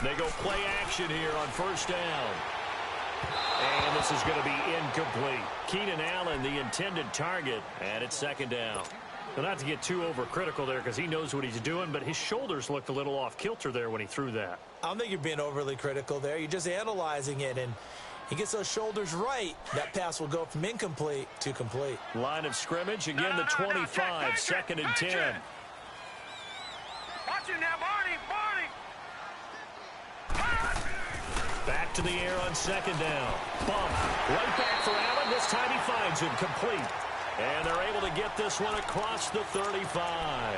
They go play action here on first down. And this is going to be incomplete. Keenan Allen, the intended target, and it's second down. Well, not to get too overcritical there because he knows what he's doing, but his shoulders looked a little off kilter there when he threw that. I don't think you're being overly critical there. You're just analyzing it, and he gets those shoulders right. That pass will go from incomplete to complete. Line of scrimmage, again the 25, second and 10. Watch it now, Barney. Back to the air on second down. Bump. Right back for Allen. This time he finds him complete. And they're able to get this one across the 35.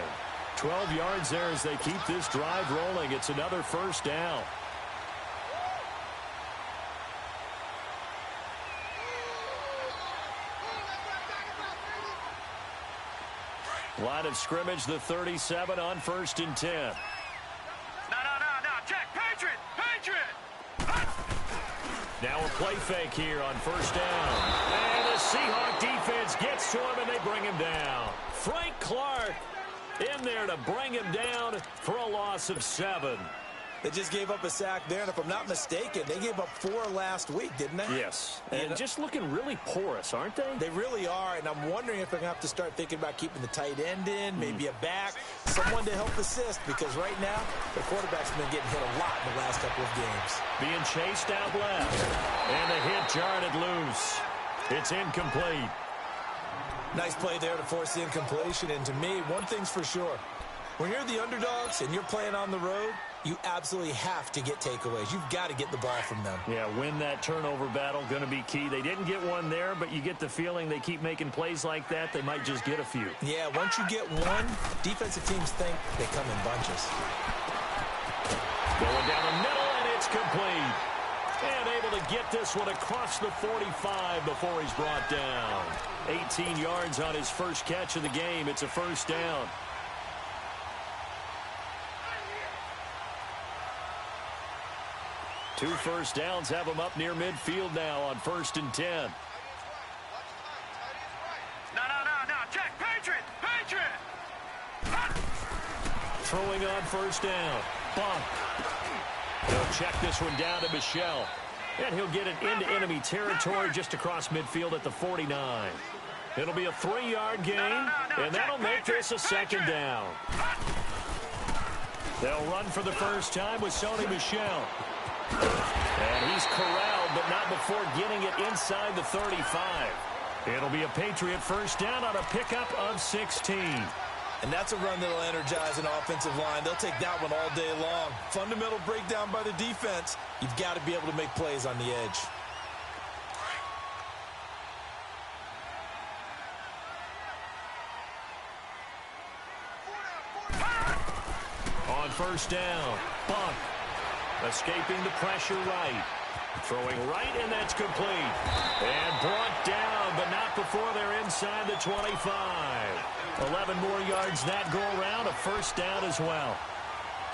12 yards there as they keep this drive rolling. It's another first down. Line of scrimmage, the 37 on first and 10. No. Check. Patriot. Now a play fake here on first down. And the Seahawk defense gets to him, and they bring him down. Frank Clark in there to bring him down for a loss of 7. They just gave up a sack there, and if I'm not mistaken, they gave up 4 last week, didn't they? Yes, and just looking really porous, aren't they? They really are, and I'm wondering if they're going to have to start thinking about keeping the tight end in, maybe a back, someone to help assist, because right now, the quarterback's been getting hit a lot in the last couple of games. Being chased out left, and the hit jarred it loose. It's incomplete. Nice play there to force the incompletion, and to me, one thing's for sure. When you're the underdogs and you're playing on the road, you absolutely have to get takeaways. You've got to get the ball from them. Yeah, win that turnover battle, going to be key. They didn't get one there, but you get the feeling they keep making plays like that, they might just get a few. Yeah, once you get one, defensive teams think they come in bunches. Going down the middle, and it's complete. And able to get this one across the 45 before he's brought down. 18 yards on his first catch of the game. It's a first down. Two first downs have him up near midfield now on first and 10. No. Check. Patriot. Throwing on first down. Bump. They'll check this one down to Michelle. And he'll get it into enemy territory just across midfield at the 49. It'll be a 3-yard gain, and that'll make this a second down. They'll run for the first time with Sony Michel. And he's corralled, but not before getting it inside the 35. It'll be a Patriot first down on a pickup of 16. And that's a run that'll energize an offensive line. They'll take that one all day long. Fundamental breakdown by the defense. You've got to be able to make plays on the edge. On first down, Buck. Escaping the pressure right. Throwing right, and that's complete. And brought down, but not before they're inside the 25. 11 more yards that go around, a first down as well.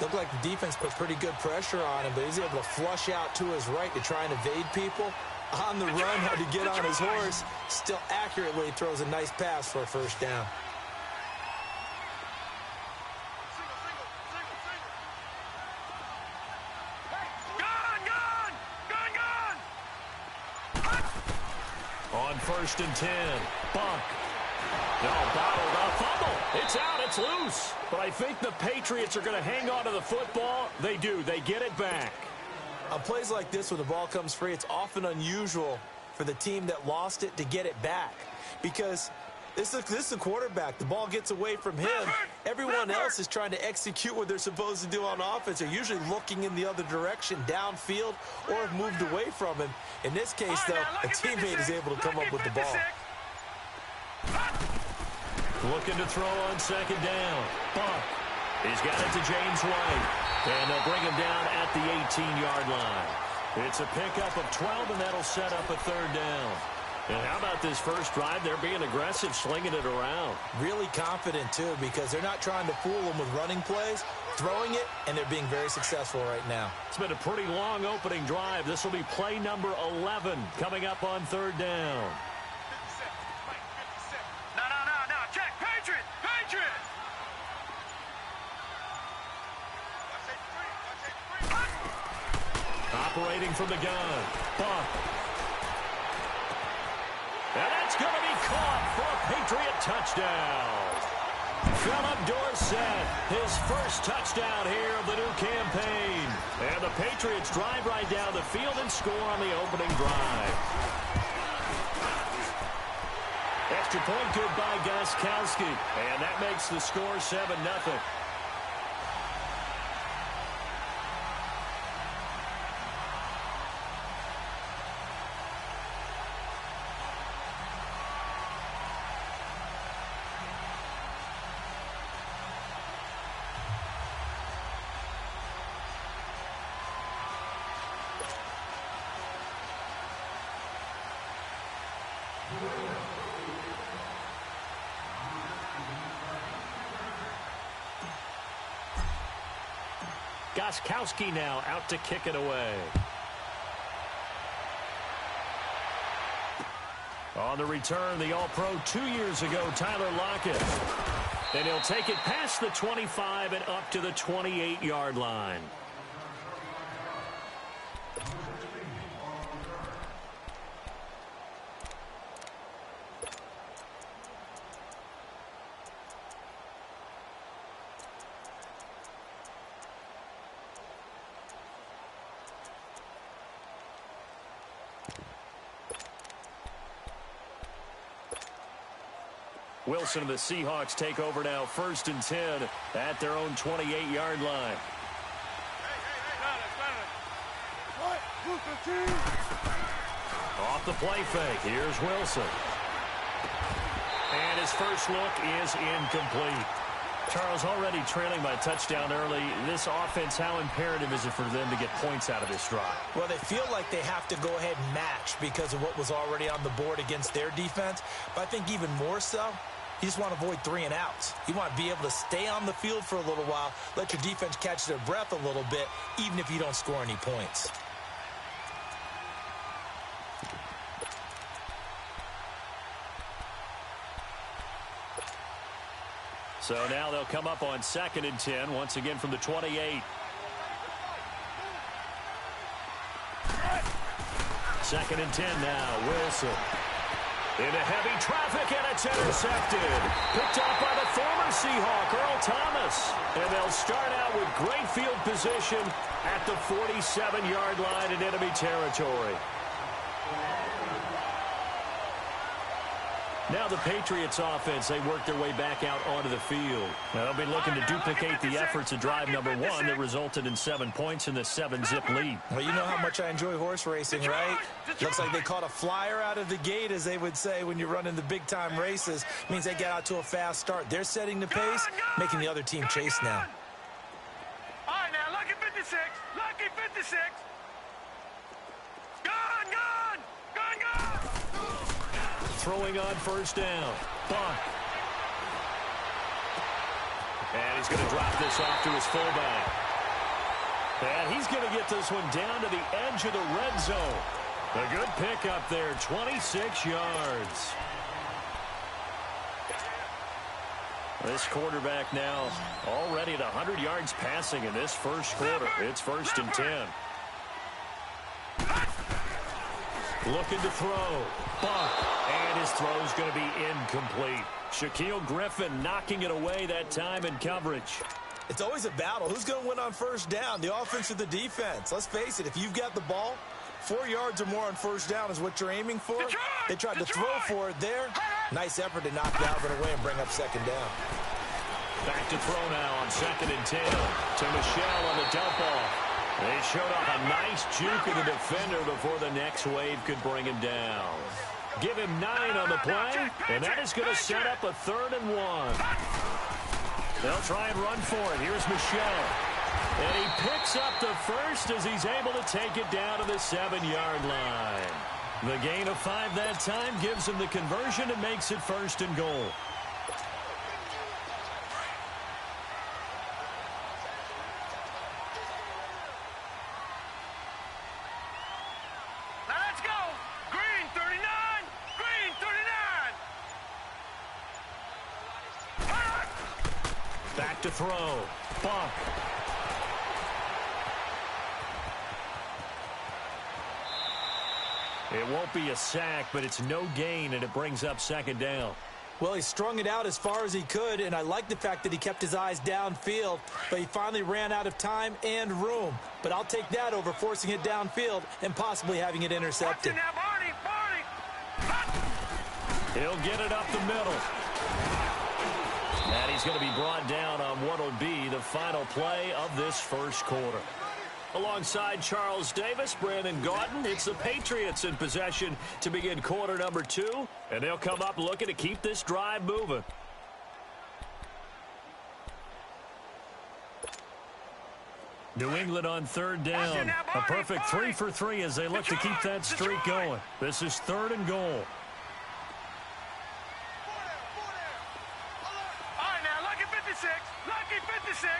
Looked like the defense put pretty good pressure on him, but he's able to flush out to his right to try and evade people. On the run, had to get on his horse. Still accurately throws a nice pass for a first down. On first and 10, Buck. No, bottled up, fumble. It's out, it's loose. But I think the Patriots are going to hang on to the football. They do, they get it back. On plays like this where the ball comes free, it's often unusual for the team that lost it to get it back. Because this is the quarterback. The ball gets away from him. Everyone else is trying to execute what they're supposed to do on offense. They're usually looking in the other direction, downfield, or have moved away from him. In this case, though, a teammate is able to come up with the ball. Looking to throw on second down. Buck. He's got it to James White. And they'll bring him down at the 18-yard line. It's a pickup of 12, and that'll set up a third down. And how about this first drive? They're being aggressive, slinging it around. Really confident, too, because they're not trying to fool them with running plays, throwing it, and they're being very successful right now. It's been a pretty long opening drive. This will be play number 11 coming up on third down. No. Check. Patriot. operating from the gun. Bump. And that's going to be caught for a Patriot touchdown. Philip Dorsett, his first touchdown here of the new campaign. And the Patriots drive right down the field and score on the opening drive. Extra point good by Gostkowski. And that makes the score 7-0. Gostkowski now out to kick it away. On the return, the All-Pro 2 years ago, Tyler Lockett. And he'll take it past the 25 and up to the 28-yard line. Wilson and the Seahawks take over now, 1st and 10 at their own 28-yard line. Off the play fake, here's Wilson. And his first look is incomplete. Charles, already trailing by a touchdown early. This offense, how imperative is it for them to get points out of this drive? Well, they feel like they have to go ahead and match because of what was already on the board against their defense. But I think even more so, you just want to avoid 3 and outs. You want to be able to stay on the field for a little while, let your defense catch their breath a little bit, even if you don't score any points. So now they'll come up on 2nd and 10, once again from the 28. 2nd and 10 now, Wilson. Into heavy traffic, and it's intercepted. Picked up by the former Seahawk, Earl Thomas. And they'll start out with great field position at the 47-yard line in enemy territory. Now the Patriots offense, they work their way back out onto the field. Now they'll be looking to duplicate the efforts of drive number 1 that resulted in 7 points in the 7-zip lead. Well, you know how much I enjoy horse racing, right? Looks like they caught a flyer out of the gate, as they would say when you're running the big-time races. Means they get out to a fast start. They're setting the pace, making the other team chase now. All right, now, lucky 56. Lucky 56. Gone! Throwing on 1st down. Buck. And he's going to drop this off to his fullback. And he's going to get this one down to the edge of the red zone. A good pickup there, 26 yards. This quarterback now already at 100 yards passing in this first quarter. It's 1st and 10. Looking to throw. Buck. And his throw's going to be incomplete. Shaquille Griffin knocking it away that time in coverage. It's always a battle. Who's going to win on 1st down, the offense or the defense? Let's face it, if you've got the ball, 4 yards or more on 1st down is what you're aiming for. They tried to throw for it there. Nice effort to knock Dalvin away and bring up 2nd down. Back to throw now on 2nd and 10 to Michelle on the dump off. They showed off a nice juke of the defender before the next wave could bring him down. Give him 9 on the play, and that is going to set up a 3rd and 1. They'll try and run for it. Here's Michelle. And he picks up the first as he's able to take it down to the 7-yard line. The gain of 5 that time gives him the conversion and makes it 1st and goal. Now let's go. Green 39. Green 39. Back to throw. Buck. It won't be a sack, but it's no gain, and it brings up second down. Well, he strung it out as far as he could, and I like the fact that he kept his eyes downfield, but he finally ran out of time and room. But I'll take that over forcing it downfield and possibly having it intercepted. He'll get it up the middle. And he's going to be brought down on what will be the final play of this first quarter. Alongside Charles Davis, Brandon Gordon, it's the Patriots in possession to begin quarter number 2, and they'll come up looking to keep this drive moving. New England on third down. A perfect 3 for 3 as they look to keep that streak going. This is 3rd and goal. All right, now, lucky 56. Lucky 56.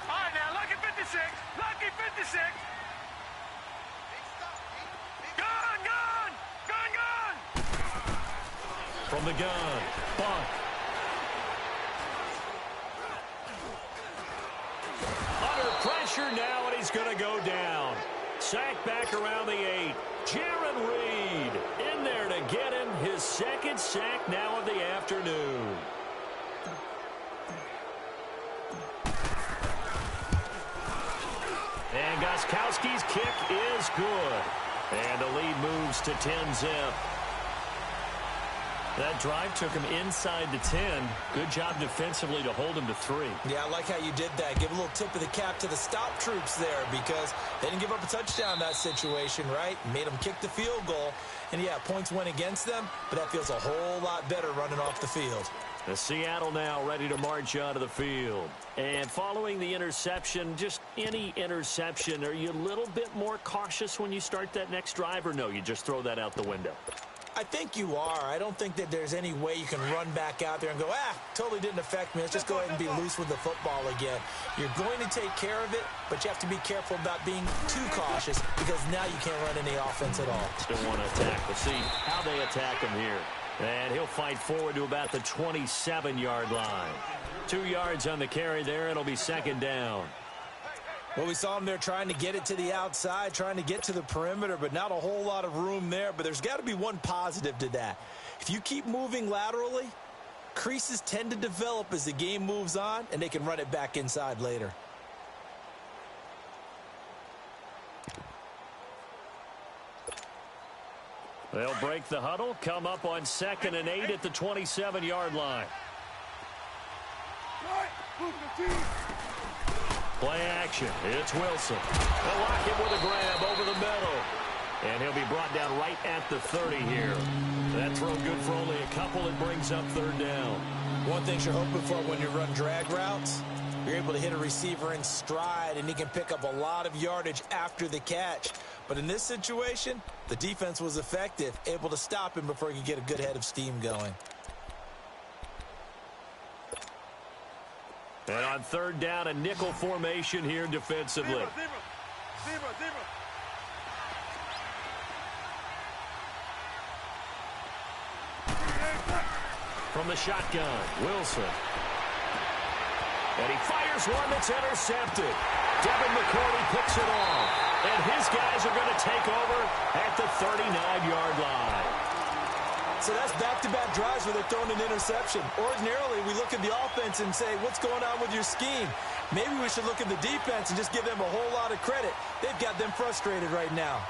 All right, now, lucky 56. Lucky 56. Gun, gun. Gun, gun. From the gun, Buck. Under pressure now, and he's going to go down. Sack back around the 8. Jaron Reed in there to get him his second sack now of the afternoon. And Gostkowski's kick is good. And the lead moves to 10-zip. That drive took him inside the 10. Good job defensively to hold him to 3. Yeah, I like how you did that. Give a little tip of the cap to the stop troops there because they didn't give up a touchdown in that situation, right? Made them kick the field goal. And, yeah, points went against them, but that feels a whole lot better running off the field. The Seattle now ready to march onto the field. And following the interception, just any interception, are you a little bit more cautious when you start that next drive, or no, you just throw that out the window? I think you are. I don't think that there's any way you can run back out there and go, totally didn't affect me. Let's just go ahead and be loose with the football again. You're going to take care of it, but you have to be careful about being too cautious because now you can't run any offense at all. Still want to attack. We'll see how they attack him here. And he'll fight forward to about the 27-yard line. 2 yards on the carry there. It'll be second down. Well, we saw him there trying to get it to the outside, trying to get to the perimeter, but not a whole lot of room there. But there's got to be one positive to that. If you keep moving laterally, creases tend to develop as the game moves on, and they can run it back inside later. They'll break the huddle, come up on 2nd and 8 at the 27-yard line. Play action. It's Wilson. They'll lock him with a grab over the middle. And he'll be brought down right at the 30 here. That throw good for only a couple. It brings up 3rd down. One thing you're hoping for when you run drag routes, you're able to hit a receiver in stride, and he can pick up a lot of yardage after the catch. But in this situation, the defense was effective, able to stop him before he could get a good head of steam going. And on 3rd down, a nickel formation here defensively. From the shotgun, Wilson. And he fires one that's intercepted. Devin McCourty picks it off. And his guys are going to take over at the 39-yard line. So that's back-to-back drives where they're throwing an interception. Ordinarily, we look at the offense and say, what's going on with your scheme? Maybe we should look at the defense and just give them a whole lot of credit. They've got them frustrated right now.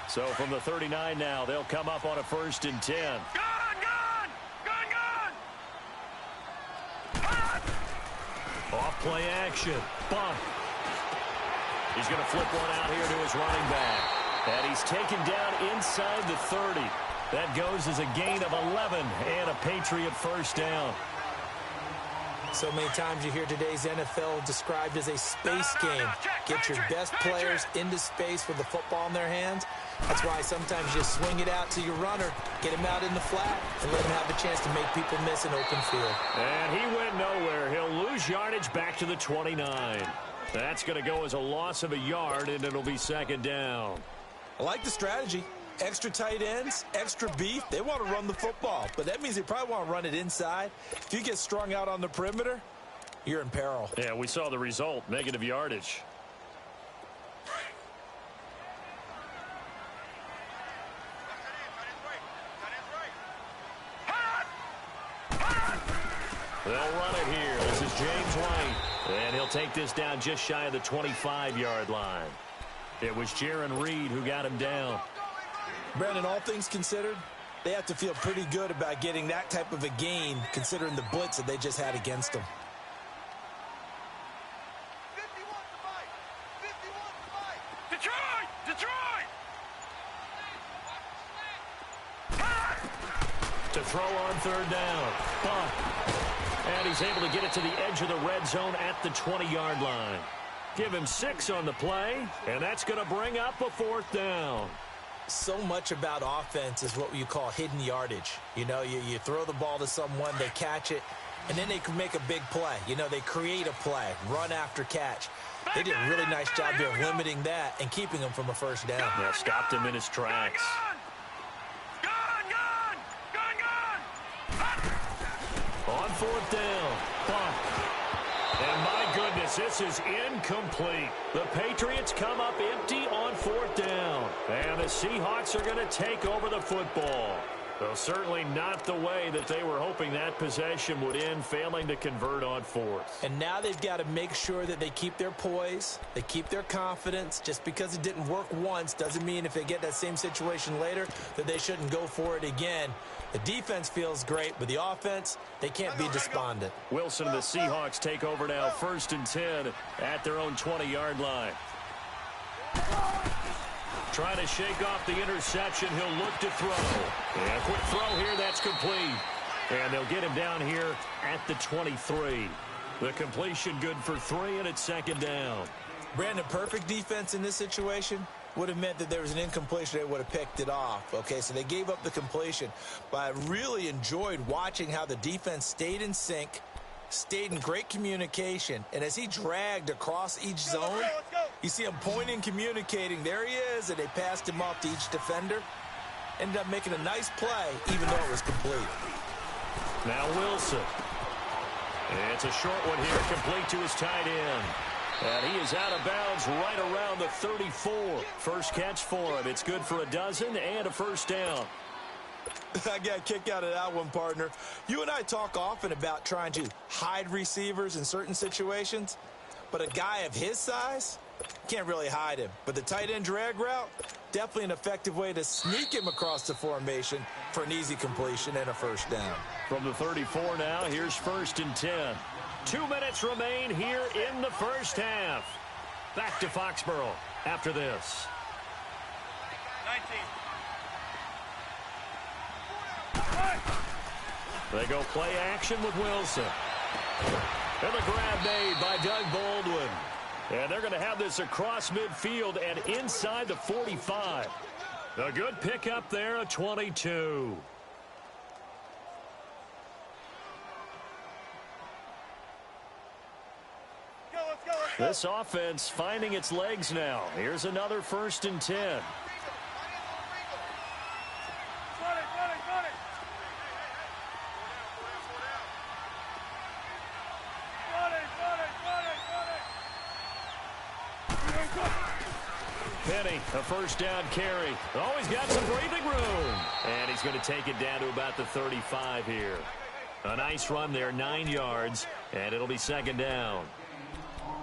So from the 39 now, they'll come up on a 1st and 10. Gun, gun! Gun, gun! Off play action. Buck. He's going to flip one out here to his running back. And he's taken down inside the 30. That goes as a gain of 11 and a Patriot 1st down. So many times you hear today's NFL described as a space game. Get your best players into space with the football in their hands. That's why sometimes you swing it out to your runner, get him out in the flat, and let him have a chance to make people miss an open field. And he went nowhere. He'll lose yardage back to the 29. That's going to go as a loss of a yard, and it'll be 2nd down. I like the strategy. Extra tight ends, extra beef, they want to run the football. But that means they probably want to run it inside. If you get strung out on the perimeter, you're in peril. Yeah, we saw the result, negative yardage. They'll run it here. This is James White. And he'll take this down just shy of the 25-yard line. It was Jaron Reed who got him down. Brandon, all things considered, they have to feel pretty good about getting that type of a gain considering the blitz that they just had against them. Detroit! Detroit! To throw on third down. Buck. And he's able to get it to the edge of the red zone at the 20-yard line. Give him 6 on the play, and that's going to bring up a 4th down. So much about offense is what you call hidden yardage. You know, you throw the ball to someone, they catch it, and then they can make a big play. You know, they create a play, run after catch. They did a really nice job there of limiting that and keeping him from a first down. Yeah, stopped him in his tracks. On 4th down, Buck. And my goodness, this is incomplete. The Patriots come up empty on 4th down. And the Seahawks are going to take over the football. Though certainly not the way that they were hoping that possession would end, failing to convert on 4th. And now they've got to make sure that they keep their poise, they keep their confidence. Just because it didn't work once doesn't mean if they get that same situation later that they shouldn't go for it again. The defense feels great, but the offense, they can't be despondent. Wilson and the Seahawks take over now, 1st and 10 at their own 20-yard line. Trying to shake off the interception. He'll look to throw. And a quick throw here. That's complete. And they'll get him down here at the 23. The completion good for 3, and it's 2nd down. Brandon, perfect defense in this situation would have meant that there was an incompletion. They would have picked it off. Okay, so they gave up the completion. But I really enjoyed watching how the defense stayed in sync, stayed in great communication, and as he dragged across each zone, you see him pointing, communicating. There he is, and they passed him off to each defender. Ended up making a nice play, even though it was complete. Now Wilson. It's a short one here, complete to his tight end. And he is out of bounds right around the 34. First catch for him. It's good for a dozen and a first down. I got a kick out of that one, partner. You and I talk often about trying to hide receivers in certain situations, but a guy of his size can't really hide him. But the tight end drag route, definitely an effective way to sneak him across the formation for an easy completion and a first down. From the 34 now, here's 1st and 10. 2 minutes remain here in the first half. Back to Foxborough after this. 19. They go play action with Wilson. And the grab made by Doug Baldwin. And they're going to have this across midfield and inside the 45. A good pickup there, a 22. This offense finding its legs now. Here's another 1st and 10. Penny, a first down carry. Oh, he's got some breathing room. And he's going to take it down to about the 35 here. A nice run there, 9 yards, and it'll be 2nd down.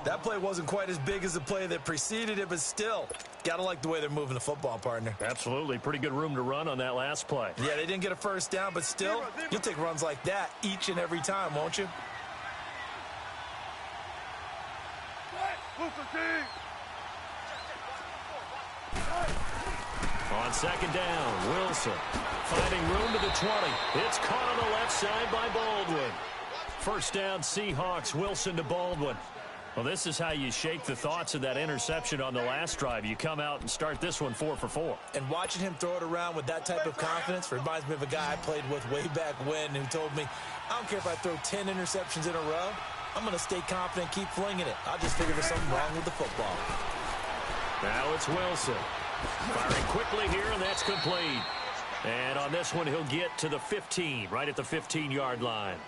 That play wasn't quite as big as the play that preceded it, but still, got to like the way they're moving the football, partner. Absolutely. Pretty good room to run on that last play. Yeah, they didn't get a first down, but still, you'll take runs like that each and every time, won't you? On 2nd down, Wilson finding room to the 20. It's caught on the left side by Baldwin. First down, Seahawks. Wilson to Baldwin. Well, this is how you shake the thoughts of that interception on the last drive. You come out and start this one 4 for 4. And watching him throw it around with that type of confidence reminds me of a guy I played with way back when who told me, I don't care if I throw 10 interceptions in a row. I'm going to stay confident, keep flinging it. I'll just figure there's something wrong with the football. Now it's Wilson. Firing quickly here, and that's complete. And on this one, he'll get to the 15, right at the 15-yard line.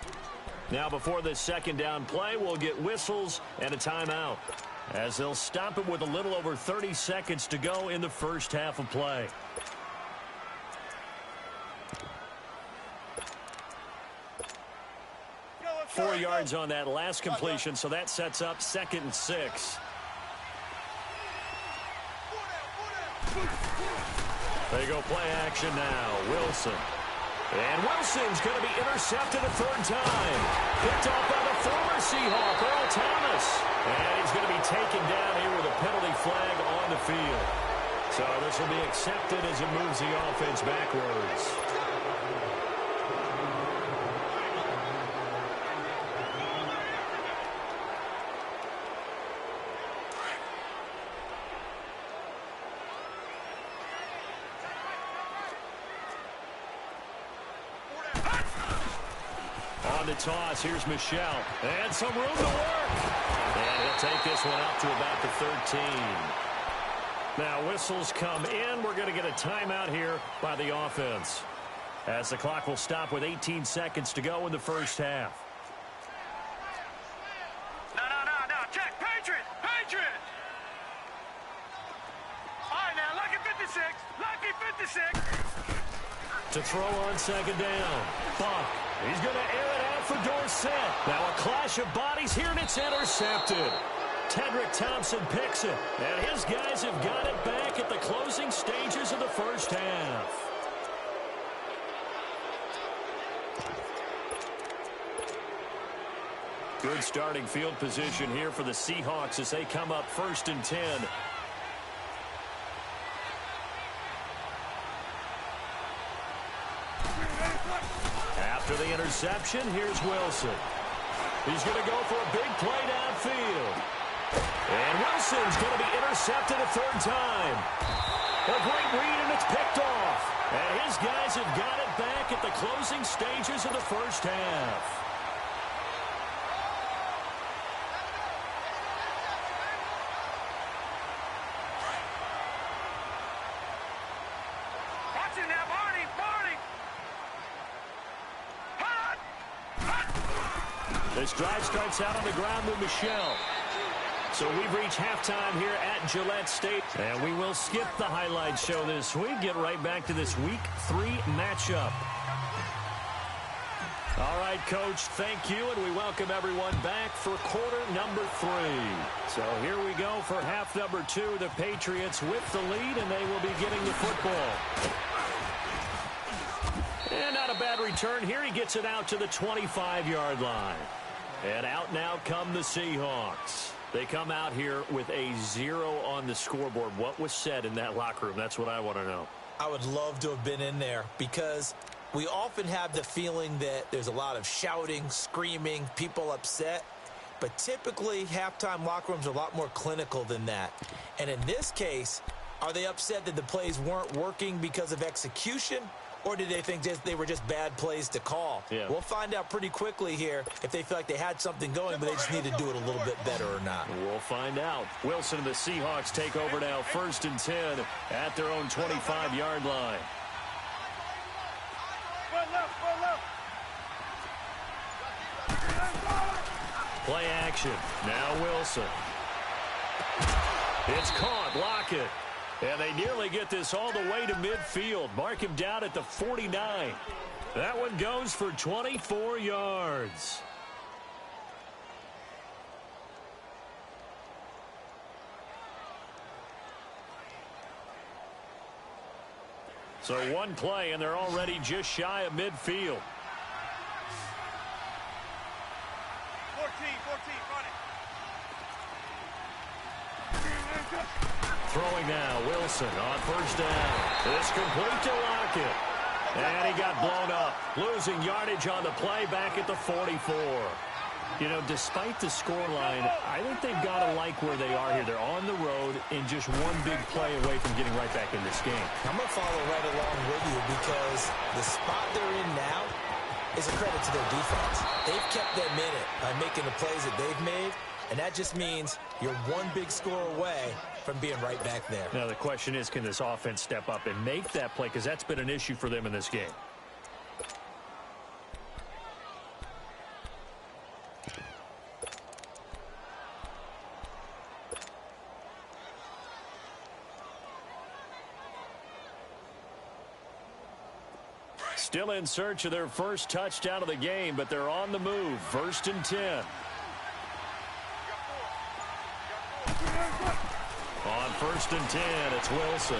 Now, before this second down play, we'll get whistles and a timeout, as they'll stop it with a little over 30 seconds to go in the first half of play. Four yards on that last completion, so that sets up 2nd and 6. They go play action now. Wilson. And Wilson's going to be intercepted a 3rd time. Picked off by the former Seahawk, Earl Thomas. And he's going to be taken down here with a penalty flag on the field. So this will be accepted as it moves the offense backwards. On the toss, here's Michelle. And some room to work. And he'll take this one out to about the 13. Now, whistles come in. We're going to get a timeout here by the offense, as the clock will stop with 18 seconds to go in the first half. No. Check. Patriot. All right, now, lucky 56. Lucky 56. To throw on second down. Buck. He's going to air it out for Dorsett. Now a clash of bodies here, and it's intercepted. Tedrick Thompson picks it, and his guys have got it back at the closing stages of the first half. Good starting field position here for the Seahawks as they come up 1st and 10. After the interception, here's Wilson. He's going to go for a big play downfield. And Wilson's going to be intercepted a 3rd time. A great read, and it's picked off. And his guys have got it back at the closing stages of the first half. Watch it now, Barney. This drive starts out on the ground with Michelle. So we've reached halftime here at Gillette State. And we will skip the highlight show this week. Get right back to this Week 3 matchup. All right, Coach, thank you. And we welcome everyone back for quarter number 3. So here we go for half number 2. The Patriots with the lead, and they will be getting the football. And not a bad return here. He gets it out to the 25-yard line. And out now come the Seahawks. They come out here with a 0 on the scoreboard. What was said in that locker room? That's what I want to know. I would love to have been in there, because we often have the feeling that there's a lot of shouting, screaming, people upset. But typically, halftime locker rooms are a lot more clinical than that. And in this case, are they upset that the plays weren't working because of execution? Or did they think they were just bad plays to call? Yeah. We'll find out pretty quickly here if they feel like they had something going, but they just need to do it a little bit better or not. We'll find out. Wilson and the Seahawks take over now 1st and 10 at their own 25-yard line. Play action. Now Wilson. It's caught. Lockett. And they nearly get this all the way to midfield. Mark him down at the 49. That one goes for 24 yards. So one play, and they're already just shy of midfield. 14, run it. Throwing now, Wilson on 1st down. It's complete to Lockett. And he got blown up. Losing yardage on the play back at the 44. You know, despite the scoreline, I think they've got to like where they are here. They're on the road and just one big play away from getting right back in this game. I'm going to follow right along with you, because the spot they're in now is a credit to their defense. They've kept them in it by making the plays that they've made. And that just means you're one big score away from being right back there. Now, the question is, can this offense step up and make that play? Because that's been an issue for them in this game. Still in search of their first touchdown of the game, but they're on the move. 1st and 10. On 1st and 10, it's Wilson.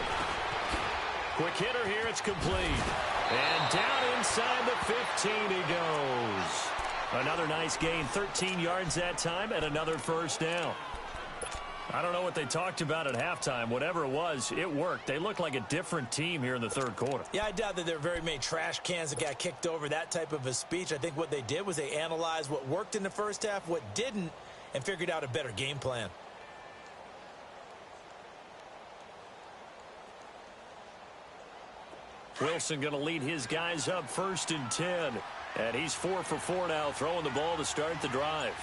Quick hitter here, it's complete. And down inside the 15 he goes. Another nice gain, 13 yards that time, and another first down. I don't know what they talked about at halftime. Whatever it was, it worked. They look like a different team here in the third quarter. Yeah, I doubt that there are very many trash cans that got kicked over, that type of a speech. I think what they did was they analyzed what worked in the first half, what didn't, and figured out a better game plan. Wilson going to lead his guys up 1st and 10. And he's 4 for 4 now, throwing the ball to start the drive.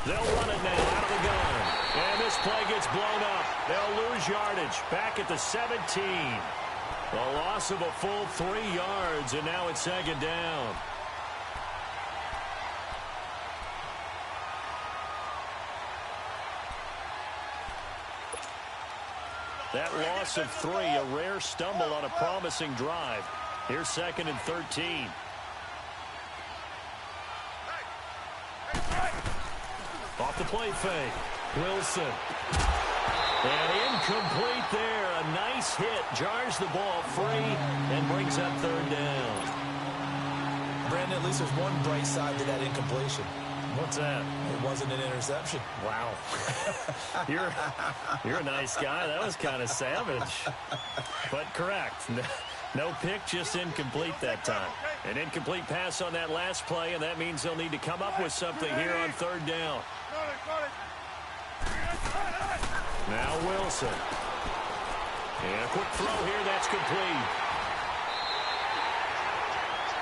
They'll run it now out of the gun. And this play gets blown up. They'll lose yardage back at the 17. A loss of a full 3 yards, and now it's 2nd down. That loss of 3, a rare stumble on a promising drive. Here's 2nd and 13. Off the play fake. Wilson. And incomplete there. A nice hit. Jars the ball free and brings up 3rd down. Brandon, at least there's one bright side to that incompletion. What's that? It wasn't an interception. Wow. You're a nice guy. That was kind of savage. But correct. No pick, just incomplete that time. An incomplete pass on that last play, and that means they'll need to come up with something here on 3rd down. Now Wilson. And a quick throw here, that's complete.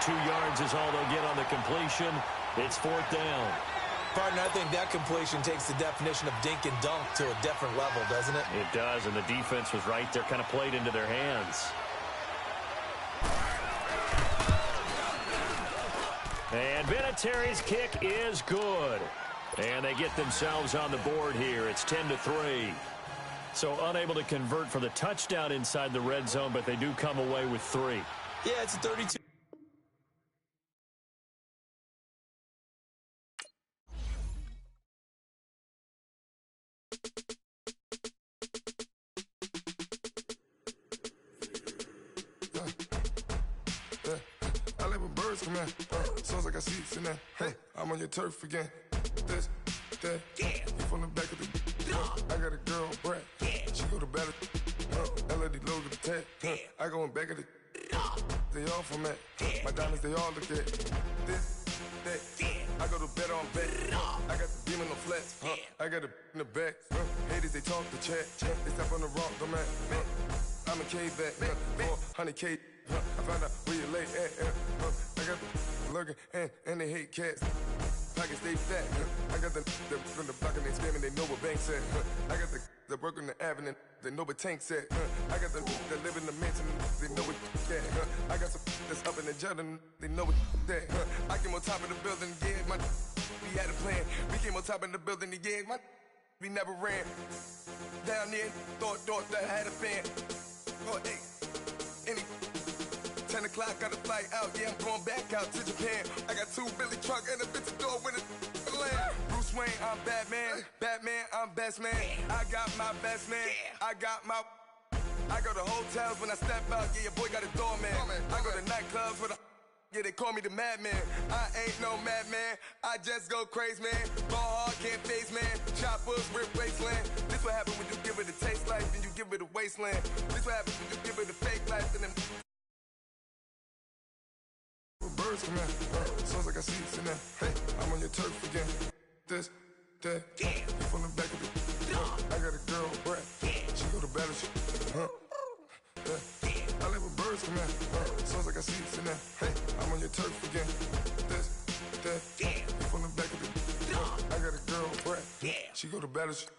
2 yards is all they'll get on the completion. It's 4th down. Partner, I think that completion takes the definition of dink and dunk to a different level, doesn't it? It does, and the defense was right there, kind of played into their hands. And Vinatieri's kick is good. And they get themselves on the board here. It's 10-3. So unable to convert for the touchdown inside the red zone, but they do come away with 3. Yeah, it's a 32. I live with birds come in. Sounds like I seats in there. Hey, I'm on your turf again. This, that, you from the back of the. I got a girl, Brad. She go to battle. LED logo the tag. I go in back of the. They all from that. My diamonds, they all look at. This, that. I go to bed on bed. I got the demon on flats. I got it in the back. Haters, they talk the chat. They step on the rock, don't matter. I'm a K-back. 400K. I found out where you lay at. I got the lurking and they hate cats. Pockets stay fat. I got the from the block and they screaming, they know what banks at. I got the work on the avenue, they know what tanks at. I got the that live in the mansion, they know what at. I got some that's up in the jet and they know what that. I came on top of the building, yeah, we had a plan. We came on top of the building, yeah, we never ran. Down there, thought that I had a fan. Oh, hey, any 10 o'clock, got a flight out, yeah, I'm going back out to Japan. I got 2 Billy truck and a bitch door with a land. Bruce Wayne, I'm Batman. Batman, I'm best man. I got my best man. I go to hotels when I step out, yeah, your boy got a doorman. I go to nightclubs with a, yeah, they call me the madman. I ain't no madman, I just go crazy, man. Ball hard, can't face, man. Choppers, rip wasteland. This what happen when you give it a taste life, then you give it a wasteland. This what happens when you give it a fake life, and then birds come in. Sounds like I seats in there. Hey, I'm on your turf again. This, that, you from the back of the. I got a girl, Brad. She go to battle. I live with birds come in. Sounds like I seats in there. Hey, I'm on your turf again. This, that, you from the back. the baddest.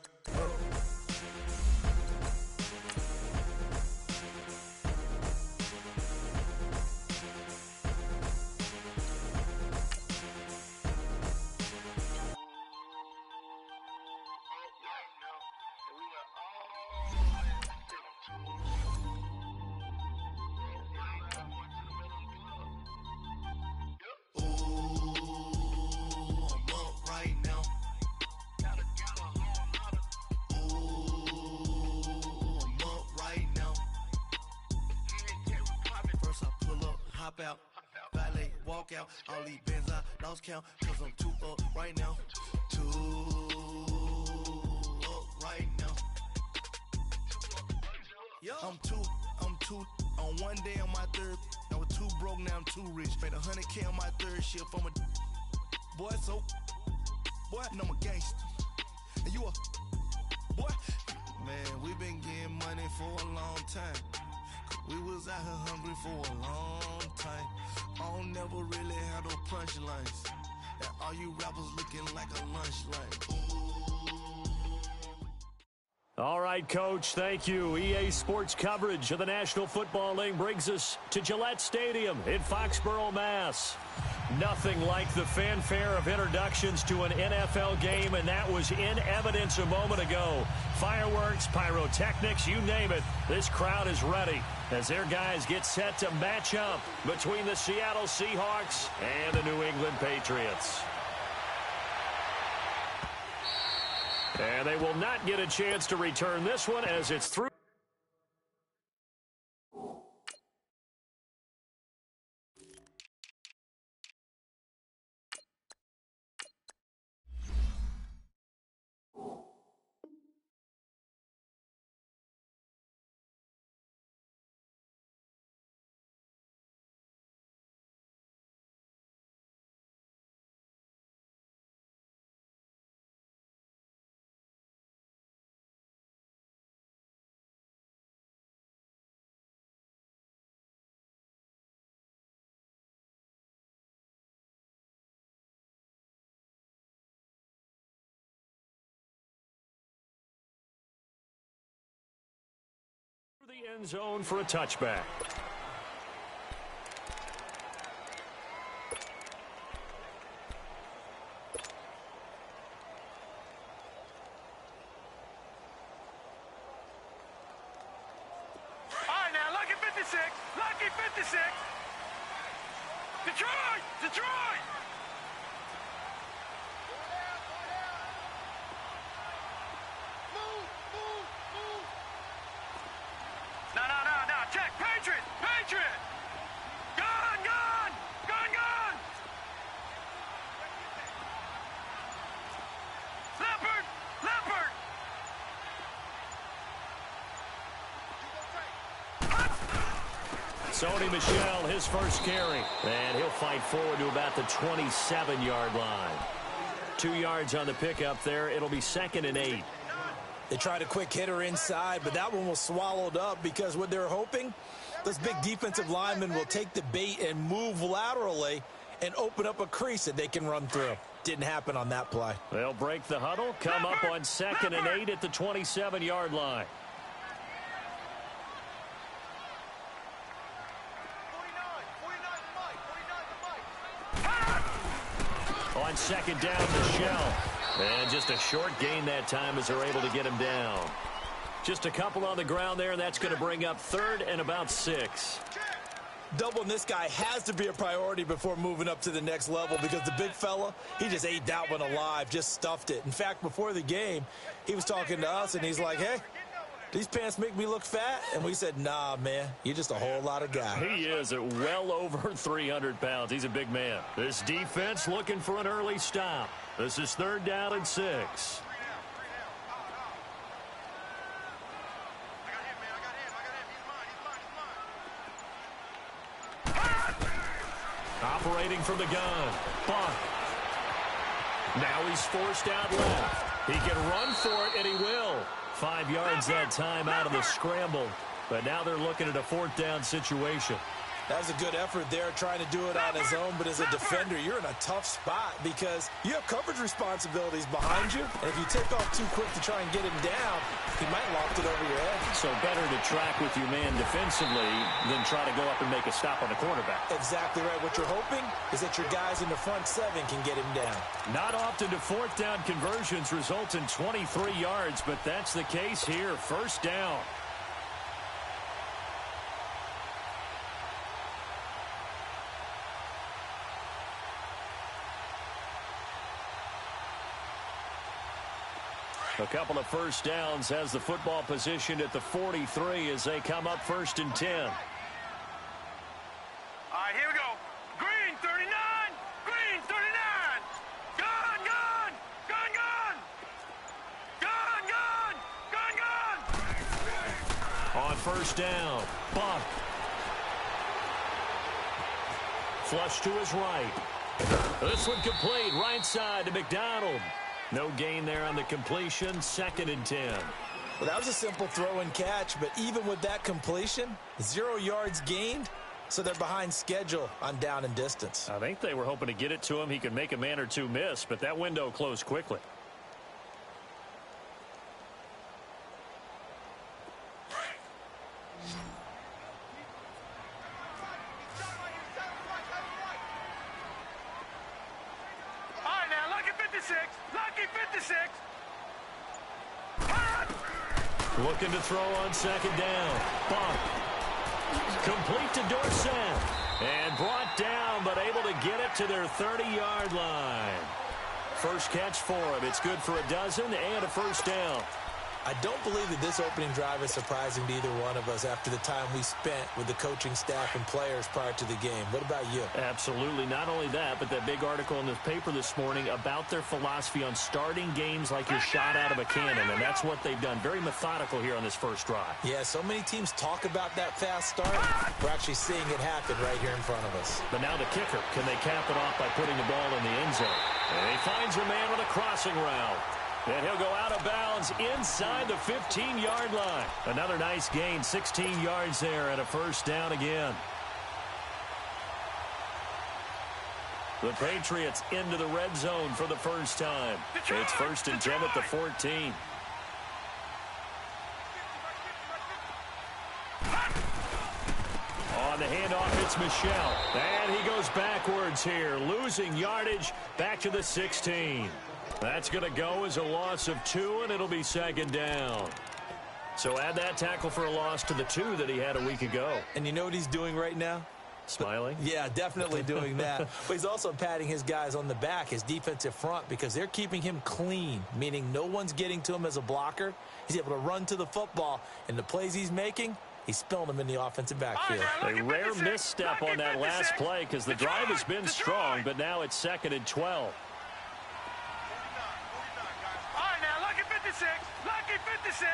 Out, valet, walk out, all these bands I lost count, cause I'm too up right now, too up right now. I'm too, on one day on my third, I was too broke, now I'm too rich, made 100K on my third shift, I'm a boy, so, boy, no, I'm a gangster, and you a, boy, man, we been getting money for a long time. We was out here hungry for a long time. I don't never really have no punchlines. And all you rappers looking like a lunch line. All right, Coach, thank you. EA Sports coverage of the National Football League brings us to Gillette Stadium in Foxborough, Mass. Nothing like the fanfare of introductions to an NFL game, and that was in evidence a moment ago. Fireworks, pyrotechnics, you name it. This crowd is ready as their guys get set to match up between the Seattle Seahawks and the New England Patriots. And they will not get a chance to return this one as it's through. The end zone for a touchback. All right, now, lucky 56. Lucky 56. Detroit! Detroit! No. Check. Patriot! Patriot! Gone! Leopard! Sony Michel, his first carry. And he'll fight forward to about the 27-yard line. 2 yards on the pickup there. It'll be 2nd and 8. They tried a quick hitter inside, but that one was swallowed up because what they're hoping, those big defensive linemen will take the bait and move laterally and open up a crease that they can run through. Didn't happen on that play. They'll break the huddle, come up on 2nd and 8 at the 27-yard line. On 2nd down, Michel. And just a short gain that time as they're able to get him down. Just a couple on the ground there, and that's going to bring up 3rd and about 6. Doubling this guy has to be a priority before moving up to the next level because the big fella, he just ate that one alive, just stuffed it. In fact, before the game, he was talking to us, and he's like, hey, these pants make me look fat? And we said, nah, man, you're just a whole lot of guy. He is at well over 300 pounds. He's a big man. This defense looking for an early stop. This is 3rd down and 6. Operating from the gun. Buck. Now he's forced out left. He can run for it, and he will. 5 yards that time out of the scramble. But now they're looking at a 4th down situation. That was a good effort there, trying to do it on his own. But as a defender, you're in a tough spot because you have coverage responsibilities behind you. And if you take off too quick to try and get him down, he might loft it over your head. So better to track with your man defensively than try to go up and make a stop on the quarterback. Exactly right. What you're hoping is that your guys in the front seven can get him down. Not often do fourth down conversions result in 23 yards, but that's the case here. First down. A couple of first downs has the football positioned at the 43 as they come up 1st and 10. All right, here we go. Green, 39. Green, 39. Gun, gun. Gun, gun. Gun, gun. Gun, gun. On first down, Buck. Flush to his right. This one complete, right side to McDonald. No gain there on the completion, 2nd and 10. Well, that was a simple throw and catch, but even with that completion, 0 yards gained, so they're behind schedule on down and distance. I think they were hoping to get it to him. He could make a man or two miss, but that window closed quickly. Looking to throw on 2nd down. Bump. Complete to Dorsett. And brought down, but able to get it to their 30-yard line. First catch for him. It's good for a dozen and a first down. I don't believe that this opening drive is surprising to either one of us after the time we spent with the coaching staff and players prior to the game. What about you? Absolutely. Not only that, but that big article in the paper this morning about their philosophy on starting games like you're shot out of a cannon, and that's what they've done. Very methodical here on this first drive. Yeah, so many teams talk about that fast start. We're actually seeing it happen right here in front of us. But now the kicker. Can they cap it off by putting the ball in the end zone? And he finds a man with a crossing route. And he'll go out of bounds inside the 15-yard line. Another nice gain, 16 yards there, and a first down again. The Patriots into the red zone for the first time. It's 1st and 10 at the 14. On the handoff, it's Michel. And he goes backwards here, losing yardage back to the 16. That's going to go as a loss of 2, and it'll be 2nd down. So add that tackle for a loss to the 2 that he had a week ago. And you know what he's doing right now? Smiling? Yeah, definitely doing that. But he's also patting his guys on the back, his defensive front, because they're keeping him clean, meaning no one's getting to him as a blocker. He's able to run to the football, and the plays he's making, he's spilling them in the offensive backfield. A rare misstep on that last play because the drive has been strong, but now it's 2nd and 12. Lucky 56.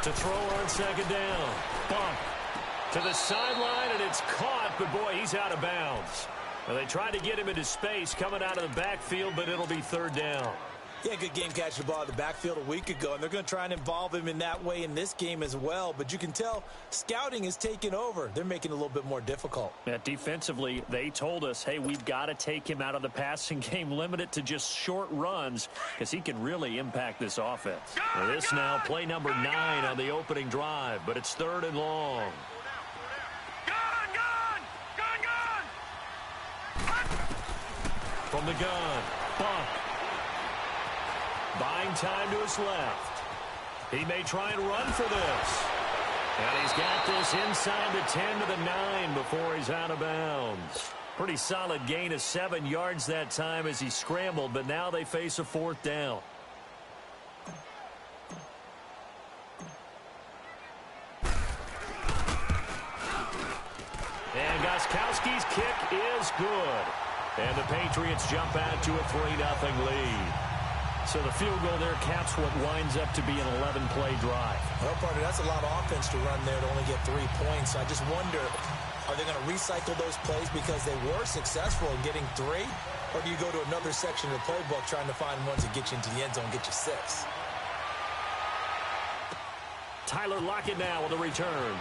To throw on 2nd down. Bump to the sideline, and it's caught, but boy, he's out of bounds. Well, they tried to get him into space coming out of the backfield, but it'll be 3rd down. Yeah, good game catching the ball in the backfield a week ago, and they're going to try and involve him in that way in this game as well. But you can tell scouting is taking over. They're making it a little bit more difficult. Yeah, defensively, they told us, hey, we've got to take him out of the passing game, limit it to just short runs, because he can really impact this offense. This now, play number 9 on the opening drive, but it's 3rd and long. From the gun, Buck. Buying time to his left. He may try and run for this. And he's got this inside the 10 to the 9 before he's out of bounds. Pretty solid gain of 7 yards that time as he scrambled, but now they face a 4th down. And Gostkowski's kick is good. And the Patriots jump out to a 3-0 lead. So the field goal there caps what winds up to be an 11-play drive. Well, partner, that's a lot of offense to run there to only get 3 points. So I just wonder, are they going to recycle those plays because they were successful in getting 3? Or do you go to another section of the playbook trying to find ones that get you into the end zone and get you 6? Tyler Lockett now with a return.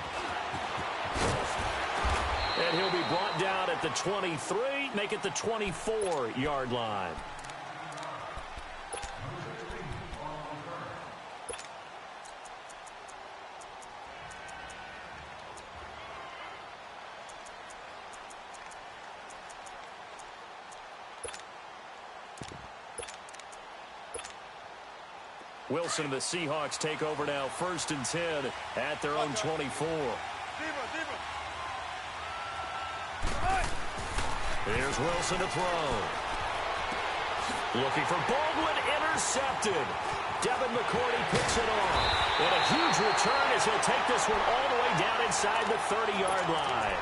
he'll be brought down at the 23, make it the 24-yard line. Wilson and the Seahawks take over now, 1st and 10 at their own 24. Here's Wilson to throw. Looking for Baldwin, intercepted. Devin McCourty picks it off. And a huge return as he'll take this one all the way down inside the 30-yard line.